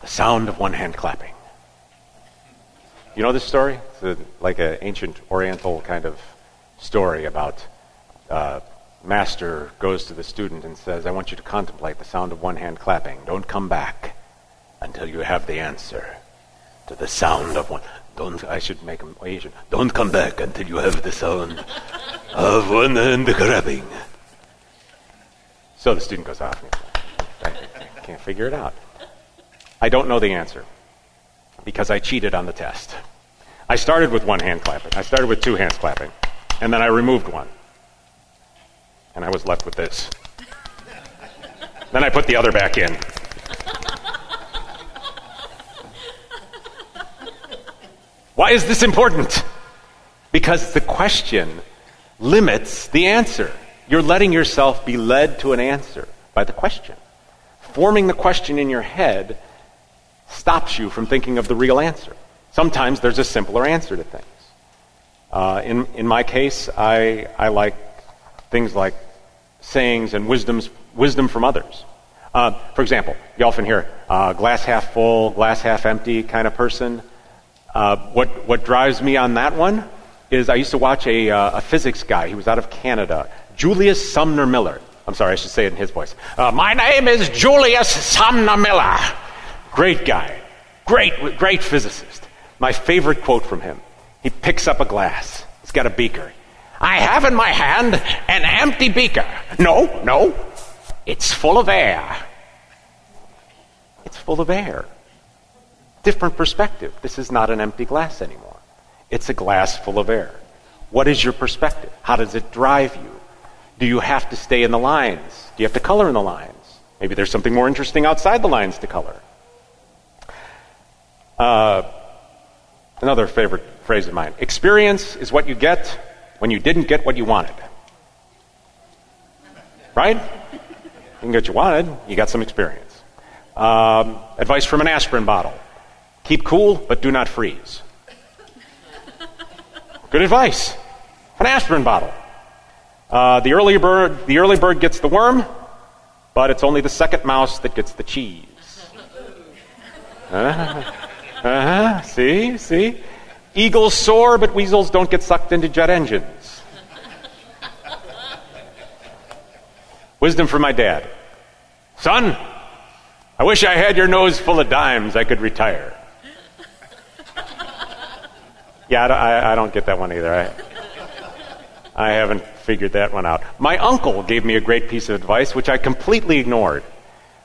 The sound of one hand clapping. You know this story? It's like an ancient Oriental kind of story about master goes to the student and says, I want you to contemplate the sound of one hand clapping. Don't come back until you have the answer to the sound of one. I should make him Asian. Don't come back until you have the sound of one hand clapping. So the student goes off. I can't figure it out. I don't know the answer because I cheated on the test. I started with one hand clapping. I started with two hands clapping. And then I removed one. And I was left with this. Then I put the other back in. Why is this important? Because the question limits the answer. You're letting yourself be led to an answer by the question. Forming the question in your head stops you from thinking of the real answer. Sometimes there's a simpler answer to things. In my case, I like things like sayings and wisdom from others. For example, you often hear glass half full, glass half empty kind of person. What drives me on that one is I used to watch a physics guy. He was out of Canada, Julius Sumner Miller. I'm sorry, I should say it in his voice. My name is Julius Sumner Miller. Great guy. Great physicist. My favorite quote from him. He picks up a glass. He's got a beaker. I have in my hand an empty beaker. No. It's full of air. It's full of air. Different perspective. This is not an empty glass anymore. It's a glass full of air. What is your perspective? How does it drive you? Do you have to stay in the lines? Do you have to color in the lines? Maybe there's something more interesting outside the lines to color. Another favorite phrase of mine. Experience is what you get when you didn't get what you wanted. Right? You didn't get what you wanted, you got some experience. Advice from an aspirin bottle. Keep cool, but do not freeze. Good advice. An aspirin bottle. The early bird gets the worm, but it's only the second mouse that gets the cheese. See? Eagles soar, but weasels don't get sucked into jet engines. Wisdom from my dad. Son, I wish I had your nose full of dimes. I could retire. Yeah, I don't get that one either. I haven't figured that one out. My uncle gave me a great piece of advice, which I completely ignored.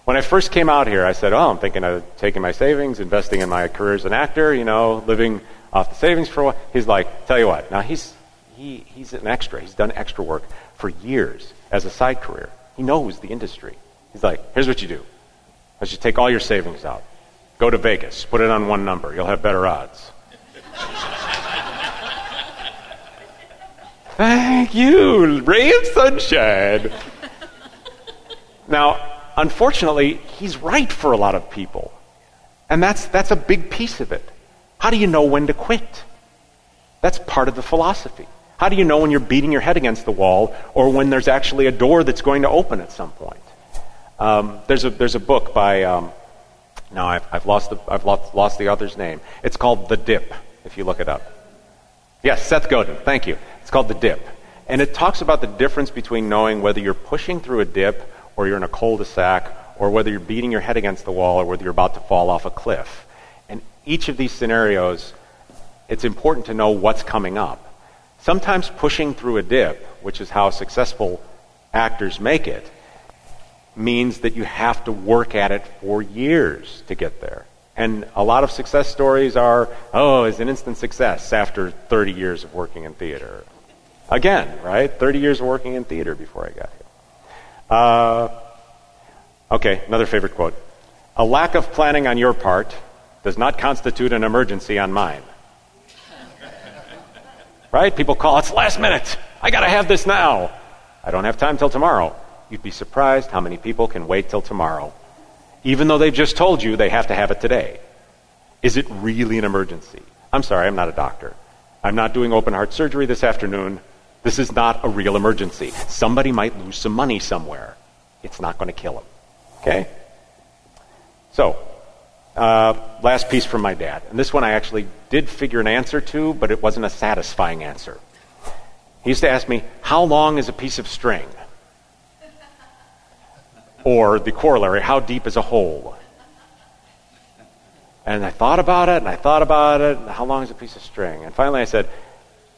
When I first came out here, I said, I'm thinking of taking my savings, investing in my career as an actor, living off the savings for a while. He's like, tell you what, now he's an extra. He's done extra work for years as a side career. He knows the industry. He's like, here's what you do. Let's just take all your savings out. Go to Vegas. Put it on one number. You'll have better odds. Thank you, ray of sunshine. Now, unfortunately, he's right for a lot of people. And that's a big piece of it. How do you know when to quit? That's part of the philosophy. How do you know when you're beating your head against the wall or when there's actually a door that's going to open at some point? There's a book by I've lost the author's name. It's called The Dip, if you look it up. Yes, Seth Godin. Thank you. It's called The Dip. And it talks about the difference between knowing whether you're pushing through a dip or you're in a cul-de-sac or whether you're beating your head against the wall or whether you're about to fall off a cliff. And each of these scenarios, it's important to know what's coming up. Sometimes pushing through a dip, which is how successful actors make it, means that you have to work at it for years to get there. And a lot of success stories are, it's an instant success after 30 years of working in theater. Again, right? 30 years of working in theater before I got here. Okay, another favorite quote. A lack of planning on your part does not constitute an emergency on mine. Right? People call, it's last minute. I got to have this now. I don't have time till tomorrow. You'd be surprised how many people can wait till tomorrow, even though they've just told you they have to have it today. Is it really an emergency? I'm sorry, I'm not a doctor. I'm not doing open heart surgery this afternoon. This is not a real emergency. Somebody might lose some money somewhere. It's not going to kill them. Okay? So, last piece from my dad. And this one I actually did figure an answer to, but it wasn't a satisfying answer. He used to ask me, how long is a piece of string? Or the corollary, how deep is a hole? And I thought about it, and how long is a piece of string? And finally I said,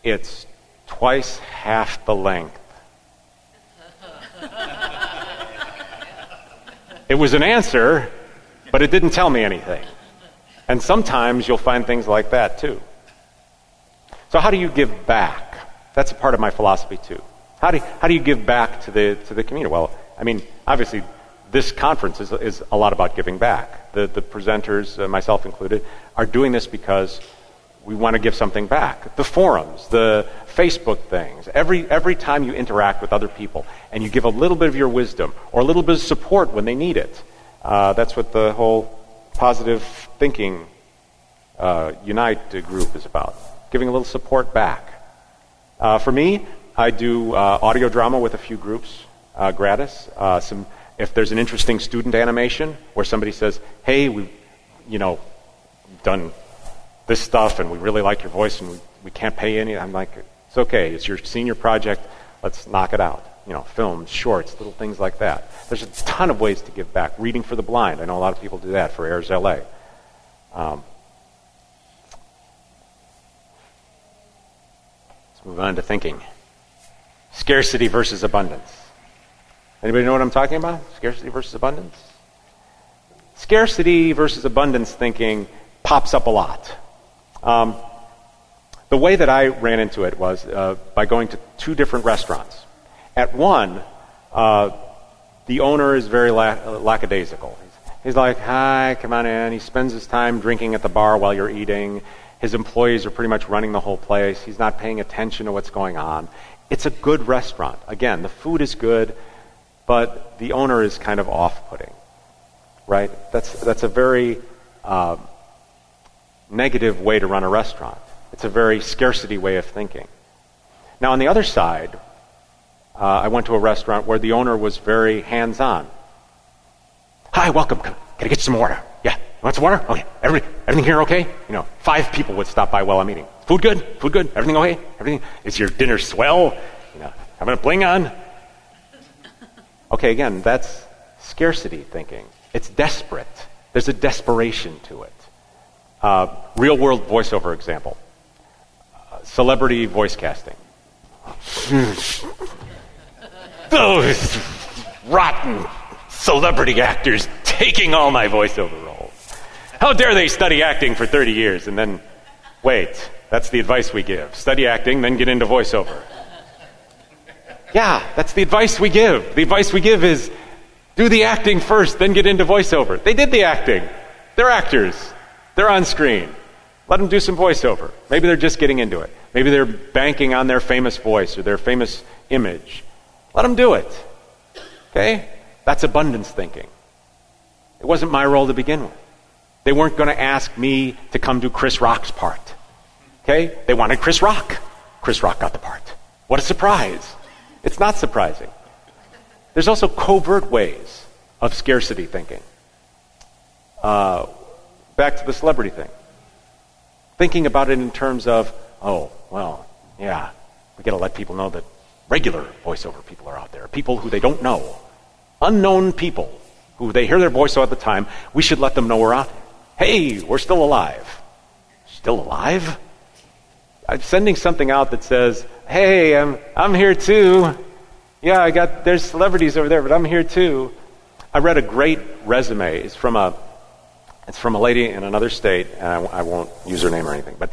it's twice half the length. It was an answer, but it didn't tell me anything. And sometimes you'll find things like that too. So how do you give back? That's a part of my philosophy too. How do you give back to the community? Well, I mean, obviously, this conference is a lot about giving back. The presenters, myself included, are doing this because we want to give something back. The forums, the Facebook things, every time you interact with other people and you give a little bit of your wisdom or a little bit of support when they need it, that's what the whole Positive Thinking Unite group is about. Giving a little support back. For me, I do audio drama with a few groups, gratis. If there's an interesting student animation where somebody says, hey, we've done this stuff and we really like your voice and we can't pay any, I'm like, it's okay, it's your senior project, let's knock it out. Films, shorts, little things like that. There's a ton of ways to give back. Reading for the blind, I know a lot of people do that for Airs LA. Let's move on to thinking. Scarcity versus abundance. Anybody know what I'm talking about? Scarcity versus abundance? Scarcity versus abundance thinking pops up a lot. The way that I ran into it was by going to 2 different restaurants. At one, the owner is very lackadaisical. He's like, hi, come on in. He spends his time drinking at the bar while you're eating. His employees are pretty much running the whole place. He's not paying attention to what's going on. It's a good restaurant. Again, the food is good, but the owner is kind of off-putting, right? That's a very negative way to run a restaurant. It's a very scarcity way of thinking. Now, on the other side, I went to a restaurant where the owner was very hands-on. Hi, welcome. Can I get you some water? Yeah. You want some water? Okay. Everything here okay? 5 people would stop by while I'm eating. Food good? Food good? Everything okay? Everything? Is your dinner swell? Having a bling on? Okay, again, that's scarcity thinking. It's desperate. There's a desperation to it. Real-world voiceover example. Celebrity voice casting. Those rotten celebrity actors taking all my voiceover roles. How dare they study acting for 30 years and then, wait, that's the advice we give. Study acting, then get into voiceover. Yeah, that's the advice we give. The advice we give is do the acting first, then get into voiceover. They did the acting. They're actors. They're on screen. Let them do some voiceover. Maybe they're just getting into it. Maybe they're banking on their famous voice or their famous image. Let them do it. Okay? That's abundance thinking. It wasn't my role to begin with. They weren't going to ask me to come do Chris Rock's part. Okay? They wanted Chris Rock. Chris Rock got the part. What a surprise. It's not surprising. There's also covert ways of scarcity thinking. Back to the celebrity thing. Thinking about it in terms of, oh, well, yeah, we got to let people know that regular voiceover people are out there, people who they don't know, unknown people who they hear their voice all the time. We should let them know we're out there. Hey, we're still alive. Still alive? I'm sending something out that says, hey, I'm here too. Yeah, there's celebrities over there, but I'm here too. I read a great resume. It's from a lady in another state, and I won't use her name or anything, but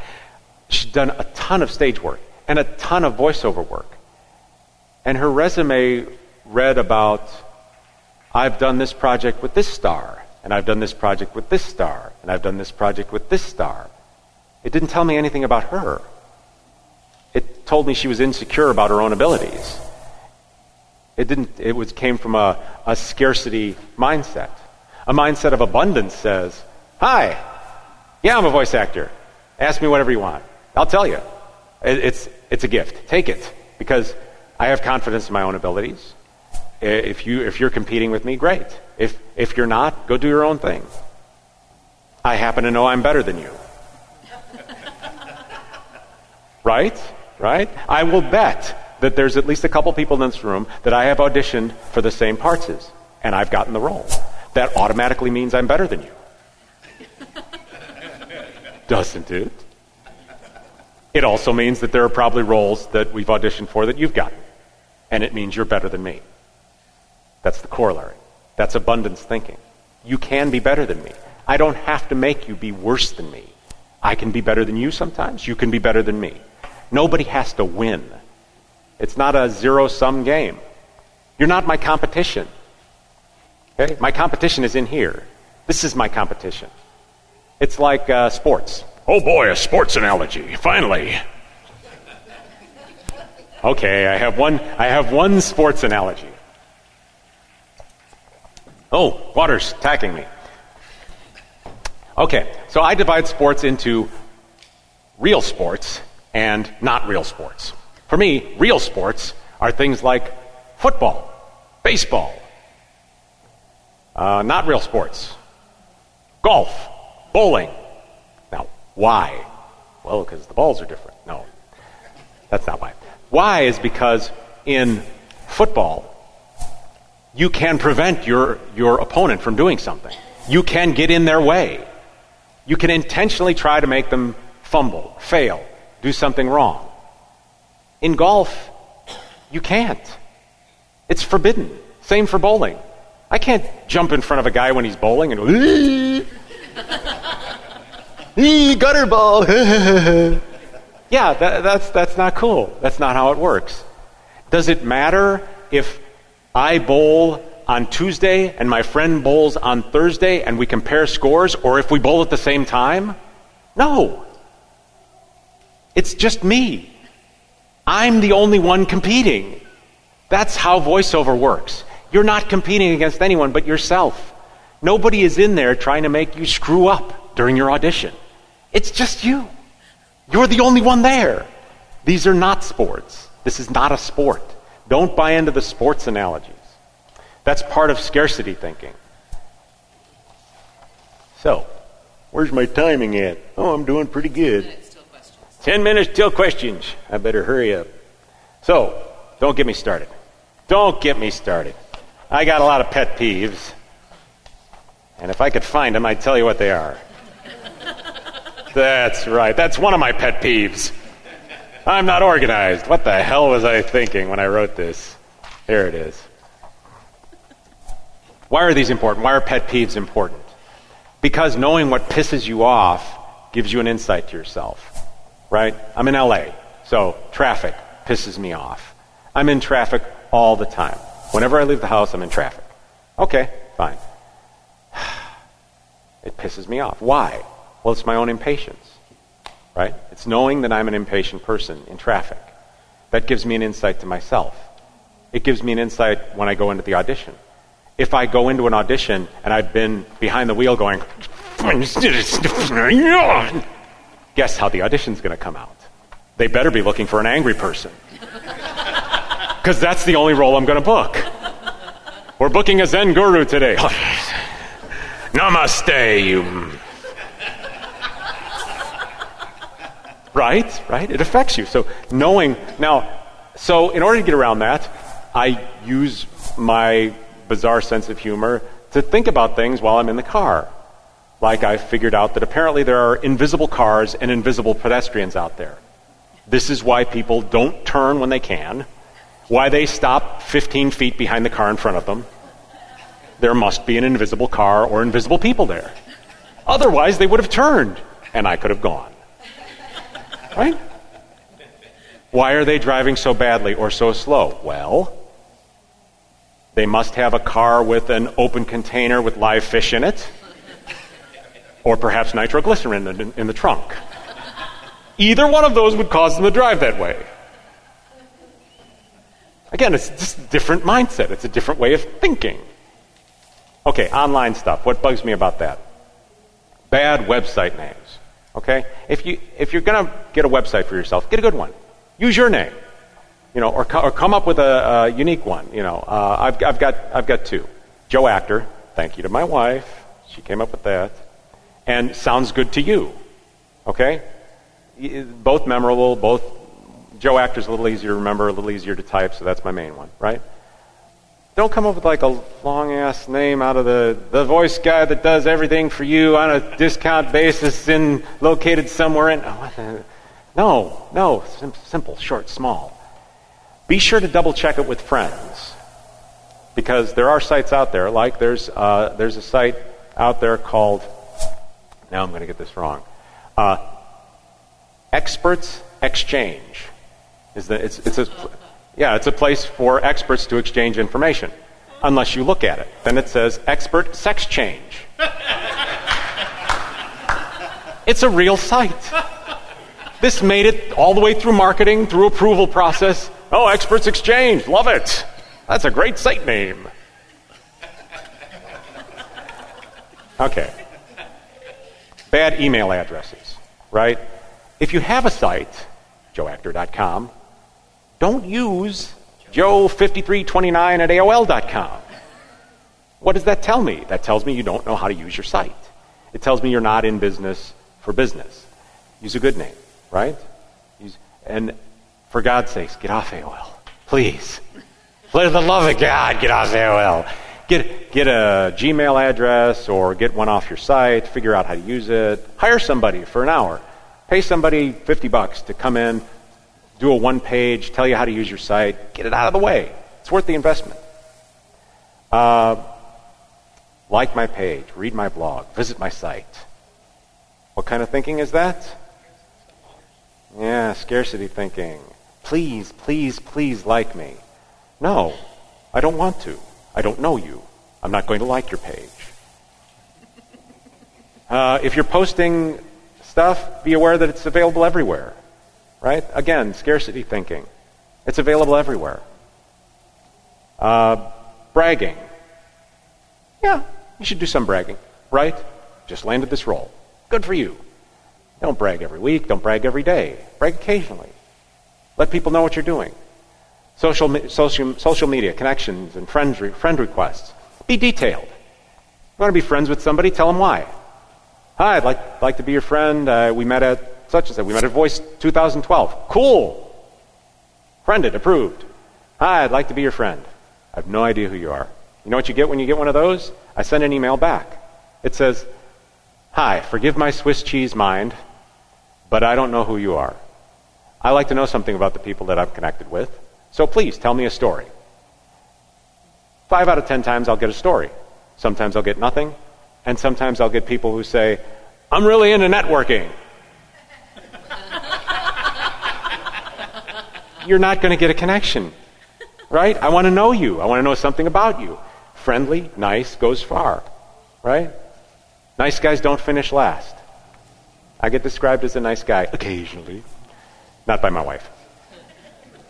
she's done a ton of stage work and a ton of voiceover work. And her resume read about, I've done this project with this star, and I've done this project with this star, and I've done this project with this star. It didn't tell me anything about her. It told me she was insecure about her own abilities. It came from a scarcity mindset. A mindset of abundance says, hi, yeah, I'm a voice actor. Ask me whatever you want. I'll tell you. It's a gift. Take it. Because I have confidence in my own abilities. If you're competing with me, great. If you're not, go do your own thing. I happen to know I'm better than you. Right? I will bet that there's at least a couple people in this room that I have auditioned for the same parts as, and I've gotten the role. That automatically means I'm better than you. Doesn't it? It also means that there are probably roles that we've auditioned for that you've gotten, and it means you're better than me. That's the corollary. That's abundance thinking. You can be better than me. I don't have to make you be worse than me. I can be better than you sometimes. You can be better than me. Nobody has to win. It's not a zero-sum game. You're not my competition. Okay? My competition is in here. This is my competition. It's like sports. Oh boy, a sports analogy. Finally. Okay, I have one sports analogy. Oh, water's attacking me. Okay, so I divide sports into real sports and not real sports. For me, real sports are things like football, baseball. Not real sports. Golf, bowling. Now, why? Well, because the balls are different. No, that's not why. Why is because in football, you can prevent your opponent from doing something. You can get in their way. You can intentionally try to make them fumble, fail, do something wrong. In golf, you can't. It's forbidden. Same for bowling. I can't jump in front of a guy when he's bowling and go, gutter ball. Yeah, that's not cool. That's not how it works. Does it matter if I bowl on Tuesday and my friend bowls on Thursday and we compare scores, or if we bowl at the same time? No. It's just me. I'm the only one competing. That's how voiceover works. You're not competing against anyone but yourself. Nobody is in there trying to make you screw up during your audition. It's just you. You're the only one there. These are not sports. This is not a sport. Don't buy into the sports analogies. That's part of scarcity thinking. So, where's my timing at? Oh, I'm doing pretty good. 10 minutes till questions. 10 minutes till questions. I better hurry up. So, don't get me started. Don't get me started. I got a lot of pet peeves. And if I could find them, I'd tell you what they are. That's right. That's one of my pet peeves. I'm not organized. What the hell was I thinking when I wrote this? There it is. Why are these important? Why are pet peeves important? Because knowing what pisses you off gives you an insight to yourself, right? I'm in LA, so traffic pisses me off. I'm in traffic all the time. Whenever I leave the house, I'm in traffic. Okay, fine. It pisses me off. Why? Well, it's my own impatience, right? It's knowing that I'm an impatient person in traffic. That gives me an insight to myself. It gives me an insight when I go into the audition. If I go into an audition and I've been behind the wheel going, guess how the audition's going to come out? They better be looking for an angry person. Because that's the only role I'm going to book. We're booking a Zen guru today. Namaste, you... Right? It affects you. So knowing... Now, so in order to get around that, I use my bizarre sense of humor to think about things while I'm in the car. Like I figured out that apparently there are invisible cars and invisible pedestrians out there. This is why people don't turn when they can. Why they stop 15 feet behind the car in front of them. There must be an invisible car or invisible people there. Otherwise, they would have turned, and I could have gone. Right? Why are they driving so badly or so slow? Well, they must have a car with an open container with live fish in it, or perhaps nitroglycerin in the trunk. Either one of those would cause them to drive that way. Again, it's just a different mindset. It's a different way of thinking. Okay, online stuff. What bugs me about that? Bad website names. Okay? If you're going to get a website for yourself, get a good one. Use your name. Or come up with a unique one. I've got two. JoeActor, thank you to my wife. She came up with that. And sounds good to you. Okay? Both memorable, both. JoeActor's a little easier to remember, a little easier to type, so that's my main one, right? Don't come up with like a long-ass name out of the voice guy that does everything for you on a discount basis located somewhere in... No, simple, short, small. Be sure to double-check it with friends. Because there are sites out there, like there's a site out there called... Now I'm going to get this wrong. Experts Exchange. It's a place for experts to exchange information. Unless you look at it. Then it says Expert Sex Change. It's a real site. This made it all the way through marketing, through approval process. Oh, Experts Exchange. Love it. That's a great site name. Okay. Bad email addresses, right? If you have a site, JoeActor.com, Don't use joe5329 at AOL.com. What does that tell me? That tells me you don't know how to use your site. It tells me you're not in business for business. Use a good name, right? And for God's sakes, get off AOL. Please. For the love of God, get off AOL. Get a Gmail address or get one off your site. Figure out how to use it. Hire somebody for an hour. Pay somebody $50 to come in, do a one-page, tell you how to use your site. Get it out of the way. It's worth the investment. Like my page, read my blog, visit my site. What kind of thinking is that? Yeah, scarcity thinking. Please, please, please like me. No, I don't want to. I don't know you. I'm not going to like your page. If you're posting stuff, be aware that it's available everywhere. Right? Again, scarcity thinking. It's available everywhere. Bragging. Yeah, you should do some bragging. Right? Just landed this role. Good for you. Don't brag every week. Don't brag every day. Brag occasionally. Let people know what you're doing. Social media connections and friend requests. Be detailed. You want to be friends with somebody? Tell them why. Hi, I'd like to be your friend. We met at such and such. We met at Voice 2012. Cool. Friended, approved. Hi, I'd like to be your friend. I have no idea who you are. You know what you get when you get one of those? I send an email back. It says, hi, forgive my Swiss cheese mind, but I don't know who you are. I like to know something about the people that I'm connected with, so please tell me a story. 5 out of 10 times I'll get a story. Sometimes I'll get nothing, and sometimes I'll get people who say, I'm really into networking. You're not going to get a connection, right? I want to know you. I want to know something about you. Friendly, nice, goes far, right? Nice guys don't finish last. I get described as a nice guy occasionally. Not by my wife.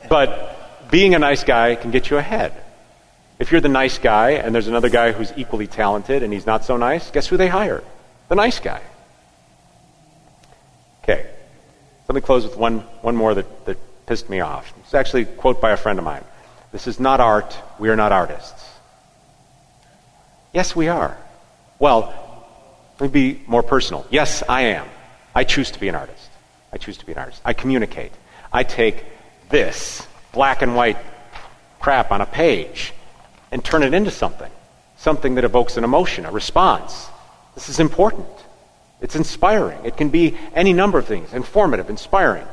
But being a nice guy can get you ahead. If you're the nice guy and there's another guy who's equally talented and he's not so nice, guess who they hire? The nice guy. Okay. Let me close with one more that pissed me off. It's actually a quote by a friend of mine. This is not art. We are not artists. Yes, we are. Well, let me be more personal. Yes, I am. I choose to be an artist. I choose to be an artist. I communicate. I take this black and white crap on a page and turn it into something that evokes an emotion, a response. This is important. It's inspiring. It can be any number of things, informative, inspiring.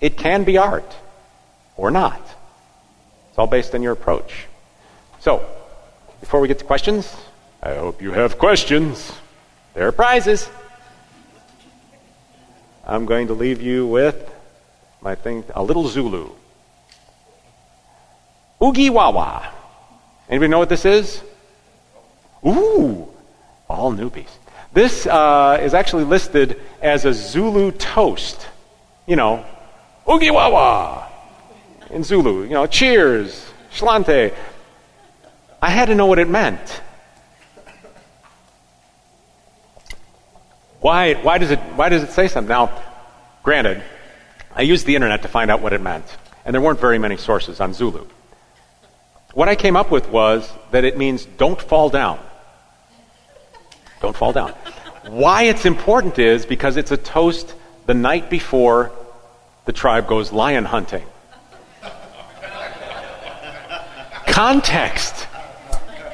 It can be art or not. It's all based on your approach. So, before we get to questions, I hope you have questions. There are prizes. I'm going to leave you with my thing, a little Zulu. Oogie Wawa. Anybody know what this is? Ooh, all newbies. This is actually listed as a Zulu toast. You know, Oogie Wawa in Zulu. You know, cheers, shlante. I had to know what it meant. Why does it say something? Now, granted, I used the internet to find out what it meant, and there weren't very many sources on Zulu. What I came up with was that it means don't fall down. Don't fall down. Why it's important is because it's a toast the night before the tribe goes lion hunting. Context.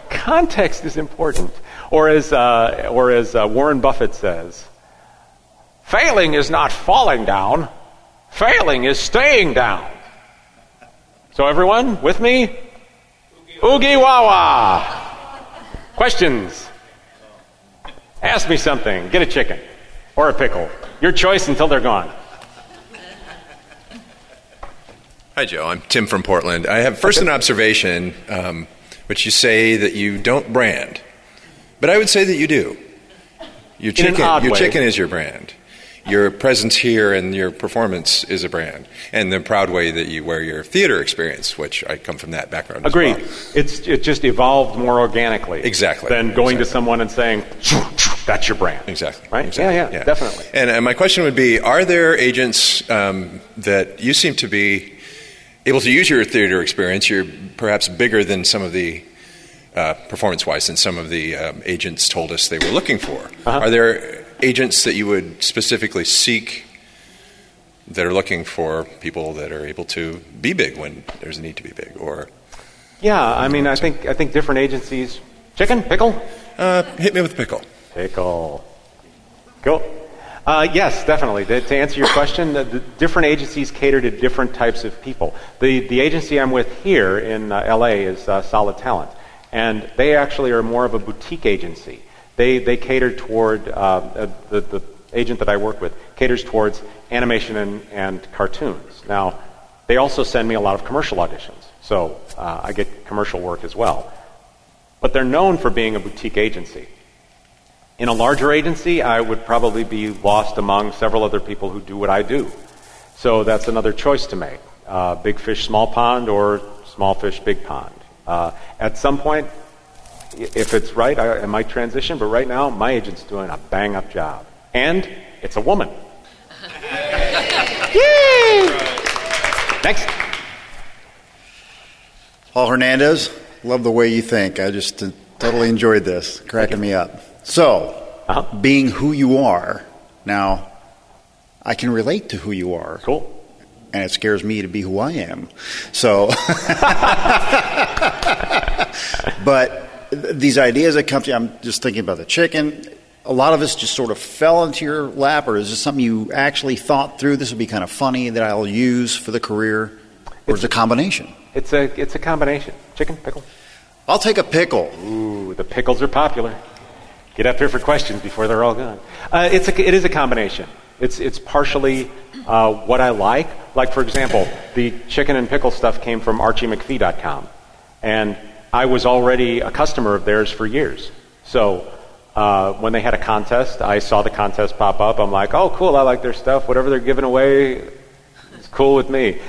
Context is important. Or as Warren Buffett says, failing is not falling down. Failing is staying down. So everyone, with me? Oogie Wawa. Questions? Ask me something. Get a chicken. Or a pickle. Your choice until they're gone. Hi, Joe. I'm Tim from Portland. I have first an observation, which you say that you don't brand. But I would say that you do. Your chicken is your brand. Your presence here and your performance is a brand. And the proud way that you wear your theater experience, which I come from that background Agreed. as well. It just evolved more organically. Exactly. Than going to someone and saying, that's your brand. Exactly. Right? Exactly. Yeah, definitely. And my question would be, are there agents that you seem to be able to use your theater experience, you're perhaps bigger than some of the performance-wise than some of the agents told us they were looking for. Uh-huh. Are there agents that you would specifically seek that are looking for people that are able to be big when there's a need to be big? Or yeah, I mean, I think different agencies. Chicken, pickle. Hit me with pickle. Pickle. Go. Yes, definitely. To answer your question, the different agencies cater to different types of people. The agency I'm with here in L.A. is Solid Talent, and they actually are more of a boutique agency. They cater toward the agent that I work with caters towards animation and cartoons. Now, they also send me a lot of commercial auditions, so I get commercial work as well. But they're known for being a boutique agency. In a larger agency, I would probably be lost among several other people who do what I do. So that's another choice to make. Big fish, small pond, or small fish, big pond. At some point, if it's right, I might transition, but right now, my agent's doing a bang-up job. And it's a woman. Yay! Next. Paul Hernandez, love the way you think. I just totally enjoyed this, cracking me up. So, being who you are, now, I can relate to who you are. Cool. And it scares me to be who I am. So, but these ideas that come to you, I'm just thinking about the chicken. A lot of us just sort of fell into your lap, or is this something you actually thought through? This would be kind of funny that I'll use for the career, or is it a combination? It's a combination. Chicken, pickle. I'll take a pickle. Ooh, the pickles are popular. Get up here for questions before they're all gone. It is a combination. It's partially what I like. Like, for example, the chicken and pickle stuff came from ArchieMcPhee.com. And I was already a customer of theirs for years. So when they had a contest, I saw the contest pop up. I'm like, oh, cool, I like their stuff. Whatever they're giving away, it's cool with me.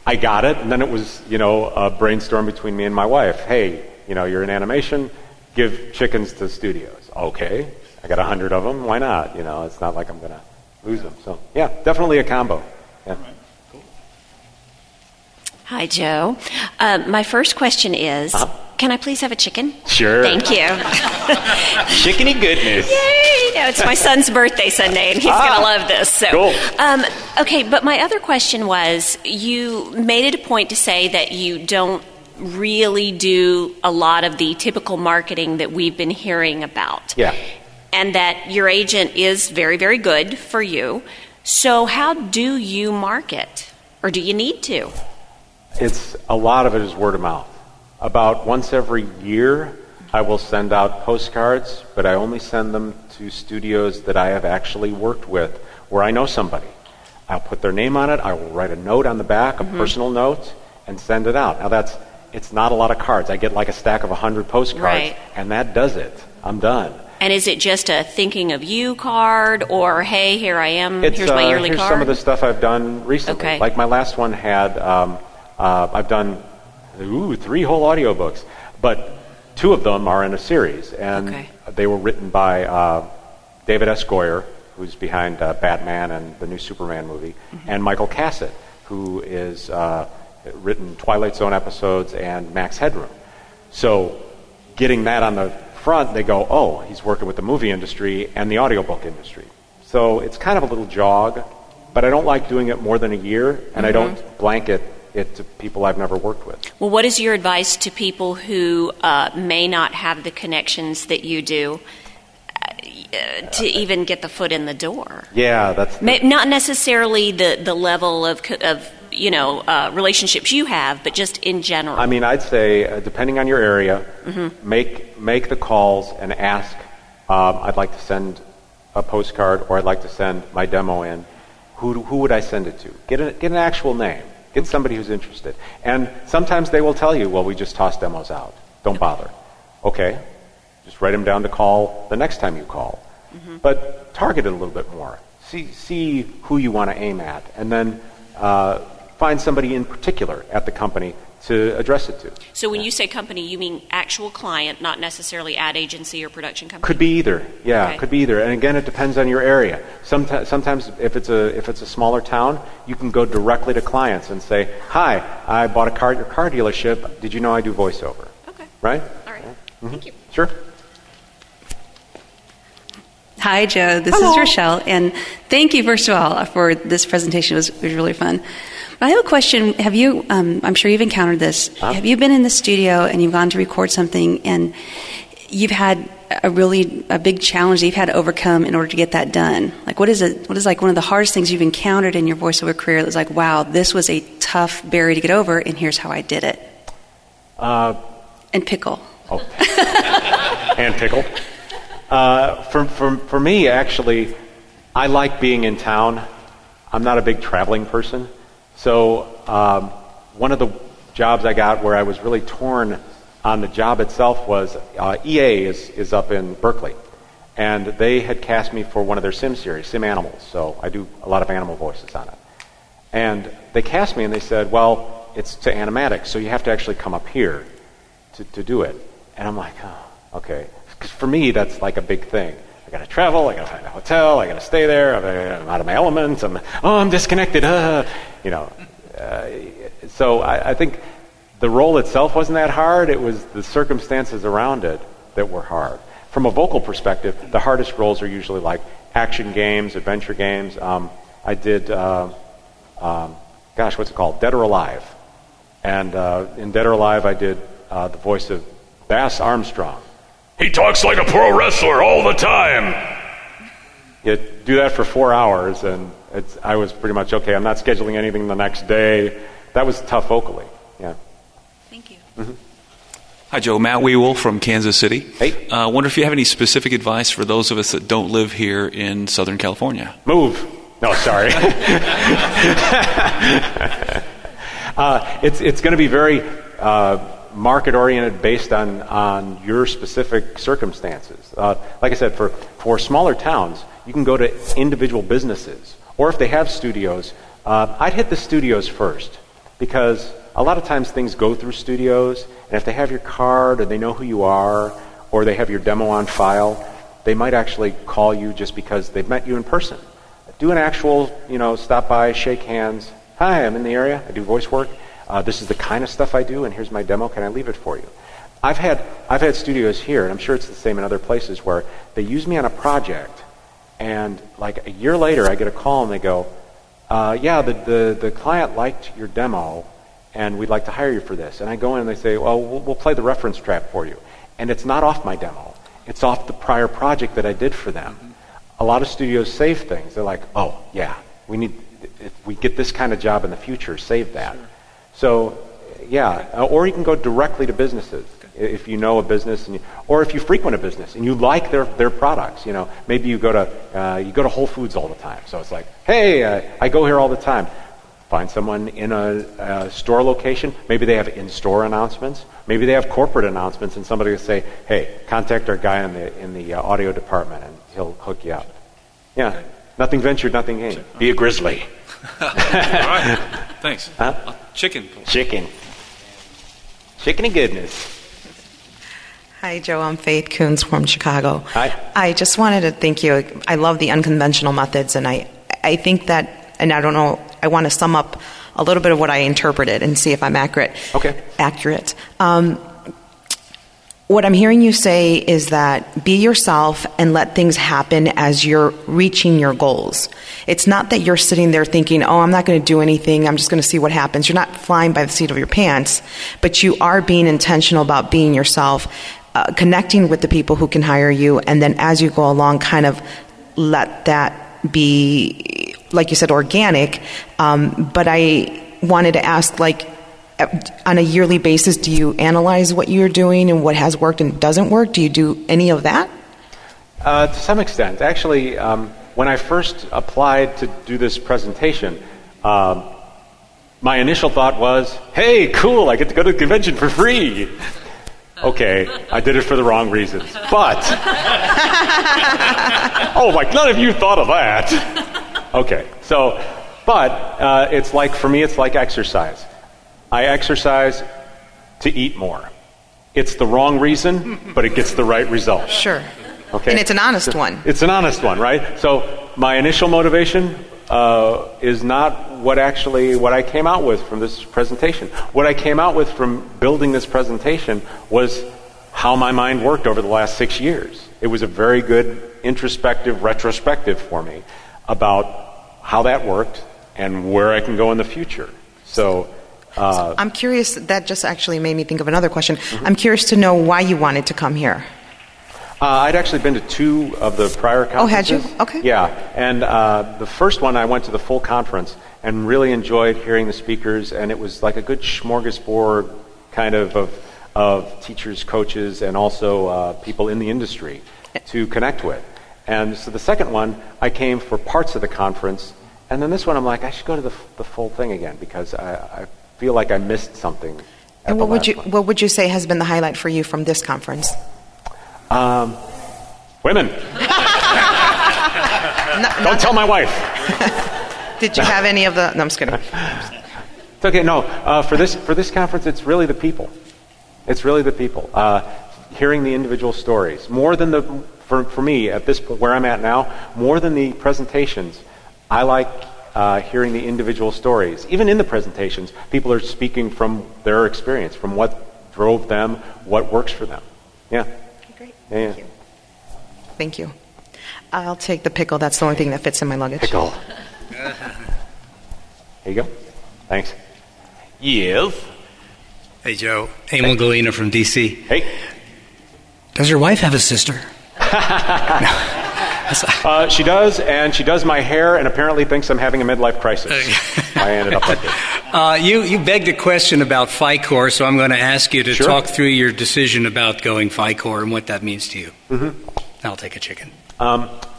I got it, and then it was, a brainstorm between me and my wife. Hey, you're in animation, give chickens to studios. Okay, I got 100 of them. Why not? It's not like I'm going to lose them. So, yeah, definitely a combo. Yeah. Hi, Joe. My first question is, can I please have a chicken? Sure. Thank you. Chickeny goodness. Yay! No, it's my son's birthday Sunday, and he's going to love this. So. Cool. Okay, but my other question was, you made it a point to say that you don't really do a lot of the typical marketing that we've been hearing about. Yeah. And that your agent is very, very good for you. So how do you market? Or do you need to? A lot of it is word of mouth. About once every year, I will send out postcards, but I only send them to studios that I have actually worked with, where I know somebody. I'll put their name on it, I will write a note on the back, a personal note, and send it out. Now it's not a lot of cards. I get like a stack of 100 postcards, right, and that does it. I'm done. And is it just a thinking of you card, or hey, here I am, here's my yearly here's card? Some of the stuff I've done recently. Okay. Like my last one had, I've done 3 whole audiobooks, but 2 of them are in a series, and they were written by David S. Goyer, who's behind Batman and the new Superman movie, and Michael Cassett, who is written Twilight Zone episodes and Max Headroom. So getting that on the front, they go, oh, he's working with the movie industry and the audiobook industry. So it's kind of a little jog, but I don't like doing it more than a year, and I don't blanket it to people I've never worked with. Well, what is your advice to people who may not have the connections that you do to even get the foot in the door? Yeah, that's... Not necessarily the level of relationships you have, but just in general. I mean, I'd say, depending on your area, make the calls and ask, I'd like to send a postcard, or I'd like to send my demo in. Who would I send it to? Get an actual name. Get somebody who's interested. And sometimes they will tell you, well, we just toss demos out. Don't bother. Okay. Just write them down to call the next time you call. But target it a little bit more. See who you want to aim at. And then find somebody in particular at the company to address it to. So when you say company, you mean actual client, not necessarily ad agency or production company? Could be either. Yeah, Okay. could be either. And again, it depends on your area. Sometimes if it's a smaller town, you can go directly to clients and say, "Hi, I bought a car at your car dealership. Did you know I do voiceover?" Okay. Right? All right. Mm-hmm. Thank you. Sure. Hi, Joe. This is Rochelle, and thank you, first of all, for this presentation. It was really fun. But I have a question. Have you, I'm sure you've encountered this, have you been in the studio and you've gone to record something and you've had a big challenge that you've had to overcome in order to get that done? Like, what is like one of the hardest things you've encountered in your voiceover career that was like, wow, this was a tough barrier to get over, and here's how I did it? And pickle. Oh. And pickle. For me, actually, I like being in town. I'm not a big traveling person. So one of the jobs I got where I was really torn on the job itself was EA is up in Berkeley. And they had cast me for one of their sim series, Sim Animals. So I do a lot of animal voices on it. And they cast me and they said, well, it's to animatics, so you have to actually come up here to do it. And I'm like, oh, okay. Because for me, that's like a big thing. I got to travel. I got to find a hotel. I got to stay there. I'm out of my element. I'm disconnected. So I think the role itself wasn't that hard. It was the circumstances around it that were hard. From a vocal perspective, the hardest roles are usually like action games, adventure games. I did, what's it called? Dead or Alive. And in Dead or Alive, I did the voice of Bass Armstrong. He talks like a pro wrestler all the time. You do that for 4 hours, and I was pretty much, okay, I'm not scheduling anything the next day. That was tough vocally, yeah. Thank you. Mm-hmm. Hi, Joe. Matt Wewell from Kansas City. Hey. I wonder if you have any specific advice for those of us that don't live here in Southern California. Move. No, sorry. It's going to be very market-oriented based on your specific circumstances. Like I said, for smaller towns, you can go to individual businesses. Or if they have studios, I'd hit the studios first. Because a lot of times things go through studios, and if they have your card, or they know who you are, or they have your demo on file, they might actually call you just because they've met you in person. Do an actual, stop by, shake hands. Hi, I'm in the area. I do voice work. This is the kind of stuff I do, and here's my demo. Can I leave it for you? I've had studios here, and I'm sure it's the same in other places, where they use me on a project, and like a year later, I get a call, and they go, the client liked your demo, and we'd like to hire you for this. And I go in, and they say, well, we'll play the reference track for you. And it's not off my demo. It's off the prior project that I did for them. Mm-hmm. A lot of studios save things. They're like, oh, yeah, if we get this kind of job in the future, save that. Sure. So, yeah, or you can go directly to businesses if you know a business, or if you frequent a business and you like their products. Maybe you go to Whole Foods all the time. So it's like, hey, I go here all the time. Find someone in a store location. Maybe they have in-store announcements. Maybe they have corporate announcements, and somebody will say, hey, contact our guy in the audio department, and he'll hook you up. Yeah, okay. Nothing ventured, nothing gained. Be a grizzly. All right, thanks. Huh? Chicken and goodness. Hi, Joe. I'm Faith Coons from Chicago. Hi. I just wanted to thank you. I love the unconventional methods, and I think that, and I don't know, I want to sum up a little bit of what I interpreted and see if I'm accurate. Okay. Accurate. What I'm hearing you say is that be yourself and let things happen as you're reaching your goals. It's not that you're sitting there thinking, oh, I'm not going to do anything, I'm just going to see what happens. You're not flying by the seat of your pants, but you are being intentional about being yourself, connecting with the people who can hire you, and then as you go along, kind of let that be, like you said, organic. But I wanted to ask, on a yearly basis, do you analyze what you're doing and what has worked and doesn't work? Do you do any of that? To some extent. Actually, when I first applied to do this presentation, my initial thought was, hey, cool, I get to go to the convention for free. Okay, I did it for the wrong reasons. But, none of you thought of that. Okay, but for me, it's like exercise. I exercise to eat more. It's the wrong reason, but it gets the right result. Sure. Okay? And it's an honest one. It's an honest one, right? So my initial motivation is not what I came out with from this presentation. What I came out with from building this presentation was how my mind worked over the last 6 years. It was a very good introspective, retrospective for me about how that worked and where I can go in the future. So I'm curious, that just actually made me think of another question. Mm-hmm. I'm curious to know why you wanted to come here. I'd actually been to 2 of the prior conferences. Oh, had you? Okay. Yeah, and the first one I went to the full conference and really enjoyed hearing the speakers, and it was like a good smorgasbord kind of teachers, coaches, and also people in the industry to connect with. And so the second one, I came for parts of the conference, and then this one I'm like, I should go to the full thing again because I feel like I missed something. And what would you say has been the highlight for you from this conference? Women. Don't tell my wife. Did you have any of the? No, I'm just kidding. It's okay. No, for this conference, it's really the people. It's really the people. Hearing the individual stories more than for me at this point where I'm at now, more than the presentations. I like hearing the individual stories. Even in the presentations, people are speaking from their experience, from what drove them, what works for them. Yeah. Great. Yeah. Thank you. Thank you. I'll take the pickle. That's the only thing that fits in my luggage. Pickle. Here you go. Thanks. Yes. Hey, Joe. Emil Galena from D.C. Hey. Does your wife have a sister? She does, and she does my hair and apparently thinks I'm having a midlife crisis. I ended up like this. You begged a question about FICOR, so I'm going to ask you to talk through your decision about going FICOR and what that means to you. Mm-hmm. I'll take a chicken.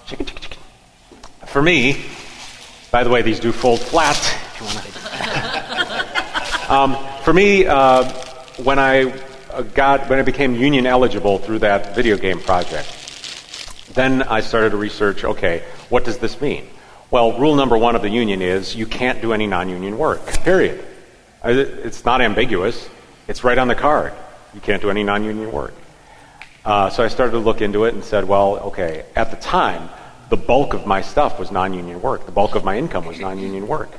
Chicken. For me, by the way, these do fold flat. If you want to. For me, when I became union eligible through that video game project, then I started to research, okay, what does this mean? Well, rule number 1 of the union is you can't do any non-union work, period. It's not ambiguous. It's right on the card. You can't do any non-union work. So I started to look into it and said, well, okay, at the time, the bulk of my stuff was non-union work. The bulk of my income was non-union work.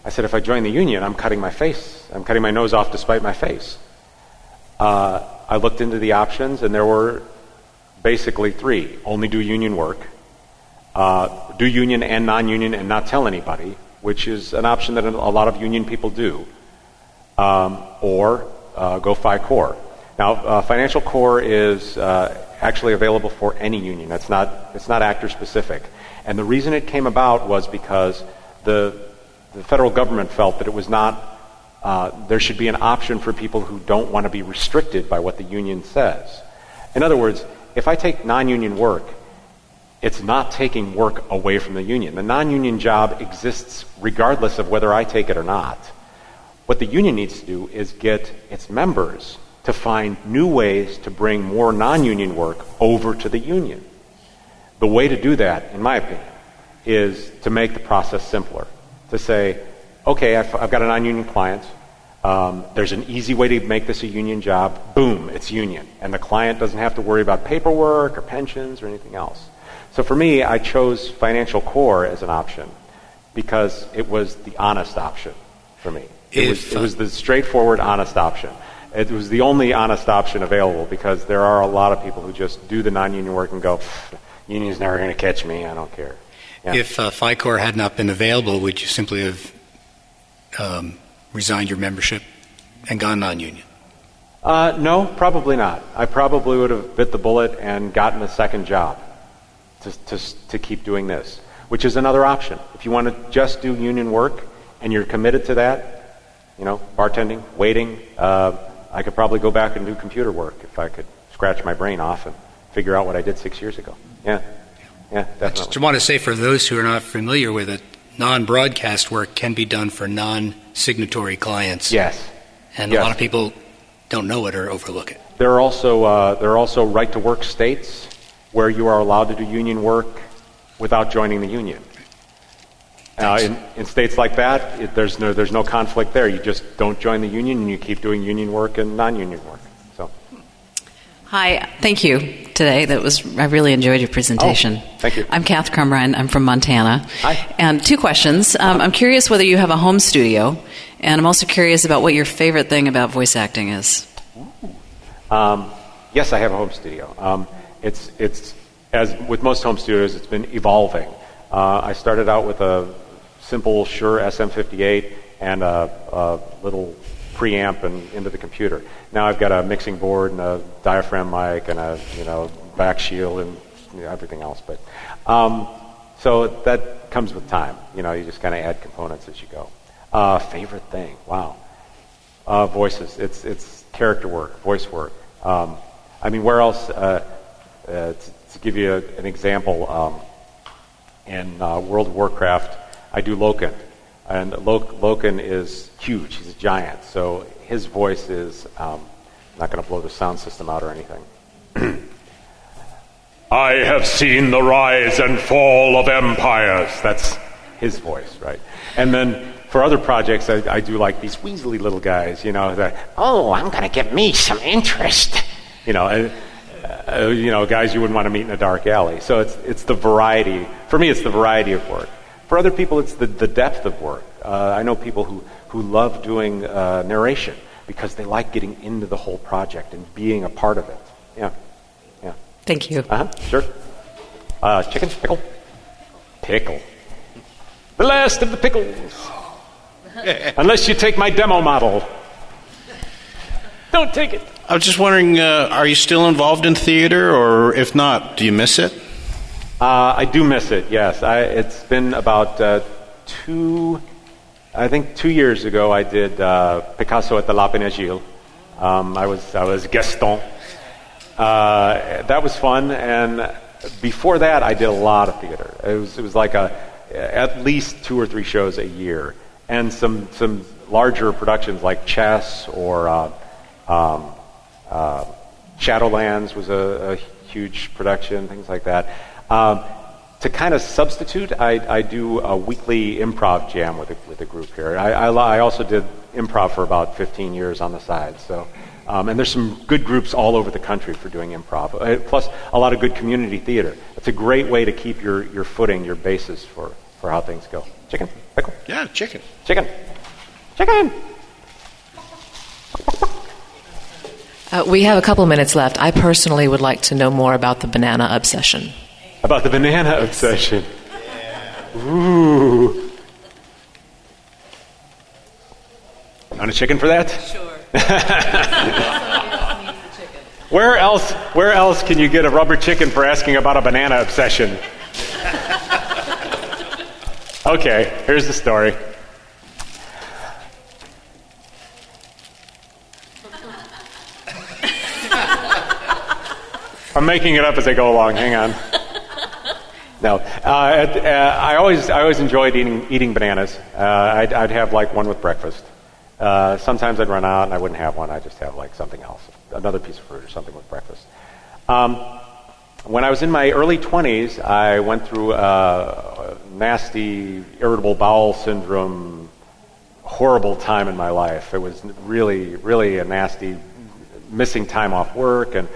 I said, if I join the union, I'm cutting my face. I'm cutting my nose off to spite my face. I looked into the options, and there were basically 3. Only do union work, do union and non-union and not tell anybody, which is an option that a lot of union people do, or go FICOR. Now, Financial Core is actually available for any union. It's not actor specific. And the reason it came about was because the federal government felt that it was not, there should be an option for people who don't want to be restricted by what the union says. In other words, if I take non-union work, it's not taking work away from the union. The non-union job exists regardless of whether I take it or not. What the union needs to do is get its members to find new ways to bring more non-union work over to the union. The way to do that, in my opinion, is to make the process simpler. To say, okay, I've got a non-union client. There's an easy way to make this a union job. Boom, it's union. And the client doesn't have to worry about paperwork or pensions or anything else. So for me, I chose Financial Core as an option because it was the honest option for me. It was the straightforward, honest option. It was the only honest option available because there are a lot of people who just do the non-union work and go, union's never going to catch me, I don't care. Yeah. If FICOR had not been available, would you simply have resigned your membership and gone non-union? No, probably not. I probably would have bit the bullet and gotten a second job to keep doing this, which is another option. If you want to just do union work and you're committed to that, bartending, waiting, I could probably go back and do computer work if I could scratch my brain off and figure out what I did 6 years ago. Yeah, definitely. I just want to say for those who are not familiar with it, non-broadcast work can be done for non-signatory clients. Yes. And a lot of people don't know it or overlook it. There are also right-to-work states where you are allowed to do union work without joining the union. In states like that, there's no conflict there. You just don't join the union, and you keep doing union work and non-union work. So, hi, thank you today. I really enjoyed your presentation. Oh, thank you. I'm Kath Crumrine. I'm from Montana. Hi. And 2 questions. I'm curious whether you have a home studio, and I'm also curious about what your favorite thing about voice acting is. Yes, I have a home studio. It's as with most home studios, it's been evolving. I started out with a simple Shure SM58 and a little preamp and into the computer. Now I've got a mixing board and a diaphragm mic and a back shield and everything else. But so that comes with time. You just kind of add components as you go. Favorite thing? Wow. Voices. It's character work, voice work. Where else? To give you an example, in World of Warcraft, I do Loken. And Loken is huge. He's a giant. So his voice is not going to blow the sound system out or anything. I have seen the rise and fall of empires. That's his voice, right? And then for other projects, I do like these weaselly little guys, that, I'm going to get me some interest. Guys you wouldn't want to meet in a dark alley. So it's the variety. For me, it's the variety of work. For other people, it's the depth of work. I know people who love doing narration because they like getting into the whole project and being a part of it. Yeah. Thank you. Sure. Chicken? Pickle? Pickle. The last of the pickles. Unless you take my demo model. Don't take it. I was just wondering, are you still involved in theater, or if not, do you miss it? I do miss it, yes. It's been about 2 years ago I did Picasso at the La Pénagile. I was Gaston. That was fun, and before that I did a lot of theater. It was like at least 2 or 3 shows a year, and some larger productions like Chess or Shadowlands was a huge production, things like that. To kind of substitute, I do a weekly improv jam with a group here. I also did improv for about 15 years on the side. So, and there's some good groups all over the country for doing improv. Plus, a lot of good community theater. It's a great way to keep your footing, your basis for how things go. Chicken? Pickle? Yeah, chicken. Chicken. Chicken! We have a couple of minutes left. I personally would like to know more about the banana obsession. About the banana obsession? Yeah. Ooh. Want a chicken for that? Sure. Where else can you get a rubber chicken for asking about a banana obsession? Okay, here's the story. I'm making it up as I go along. Hang on. No, I always enjoyed eating bananas. I'd have like one with breakfast. Sometimes I'd run out and I wouldn't have one. I'd just have like something else, another piece of fruit or something with breakfast. When I was in my early 20s, I went through a nasty irritable bowel syndrome, horrible time in my life. It was really, really a nasty, missing time off work, and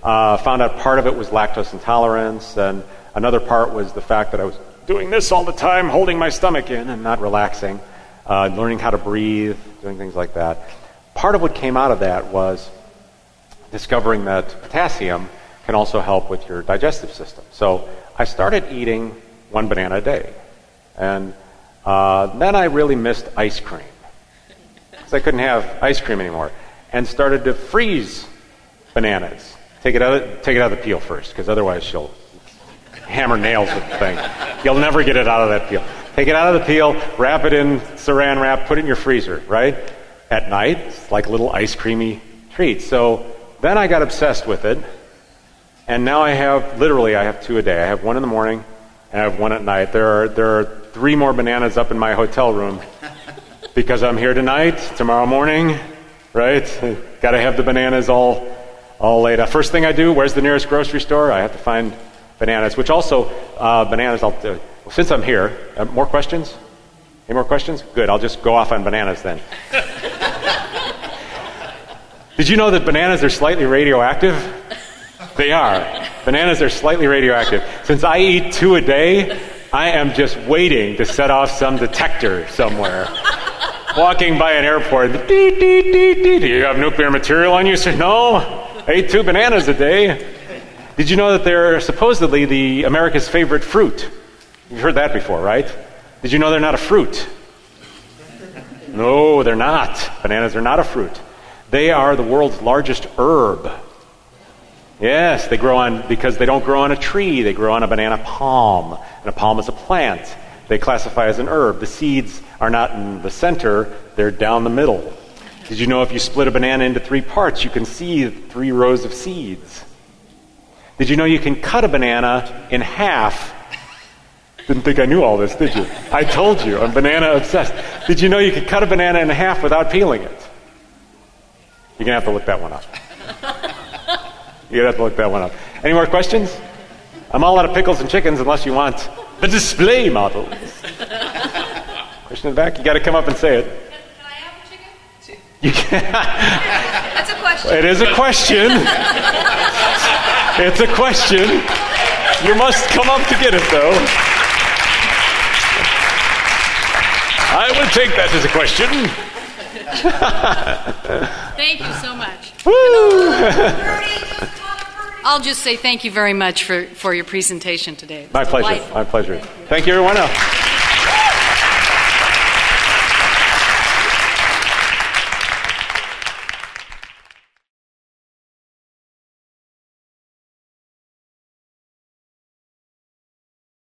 found out part of it was lactose intolerance, and another part was the fact that I was doing this all the time, holding my stomach in and not relaxing, learning how to breathe, doing things like that. Part of what came out of that was discovering that potassium can also help with your digestive system. So I started eating 1 banana a day. And then I really missed ice cream, because I couldn't have ice cream anymore, and started to freeze bananas. Take it out of the peel first, because otherwise she'll hammer nails with the thing. You'll never get it out of that peel. Take it out of the peel, wrap it in saran wrap, put it in your freezer, right? At night, it's like a little ice creamy treat. So then I got obsessed with it, and now I have 2 a day. I have 1 in the morning, and I have 1 at night. There are 3 more bananas up in my hotel room, because I'm here tonight, tomorrow morning, right? Got to have the bananas all laid out. First thing I do, where's the nearest grocery store? I have to find bananas, which also, bananas, since I'm here, more questions? Any more questions? Good, I'll just go off on bananas then. Did you know that bananas are slightly radioactive? They are. Bananas are slightly radioactive. Since I eat 2 a day, I am just waiting to set off some detector somewhere. Walking by an airport, dee, dee, dee, dee. Do you have nuclear material on you? Sir? No, I eat 2 bananas a day. Did you know that they're supposedly the America's favorite fruit? You've heard that before, right? Did you know they're not a fruit? No, they're not. Bananas are not a fruit. They are the world's largest herb. Yes, they grow on, because they don't grow on a tree, they grow on a banana palm. And a palm is a plant. They classify as an herb. The seeds are not in the center, they're down the middle. Did you know if you split a banana into 3 parts, you can see 3 rows of seeds? Did you know you can cut a banana in half? Didn't think I knew all this, did you? I told you, I'm banana obsessed. Did you know you could cut a banana in half without peeling it? You're going to have to look that one up. You're going to have to look that one up. Any more questions? I'm all out of pickles and chickens unless you want the display models. Question in the back? You got to come up and say it. Can I have a chicken? You can. That's a question. It is a question. It's a question. You must come up to get it, though. I would take that as a question. Thank you so much. Woo! I'll just say thank you very much for your presentation today. My pleasure. My pleasure. Thank you, everyone else.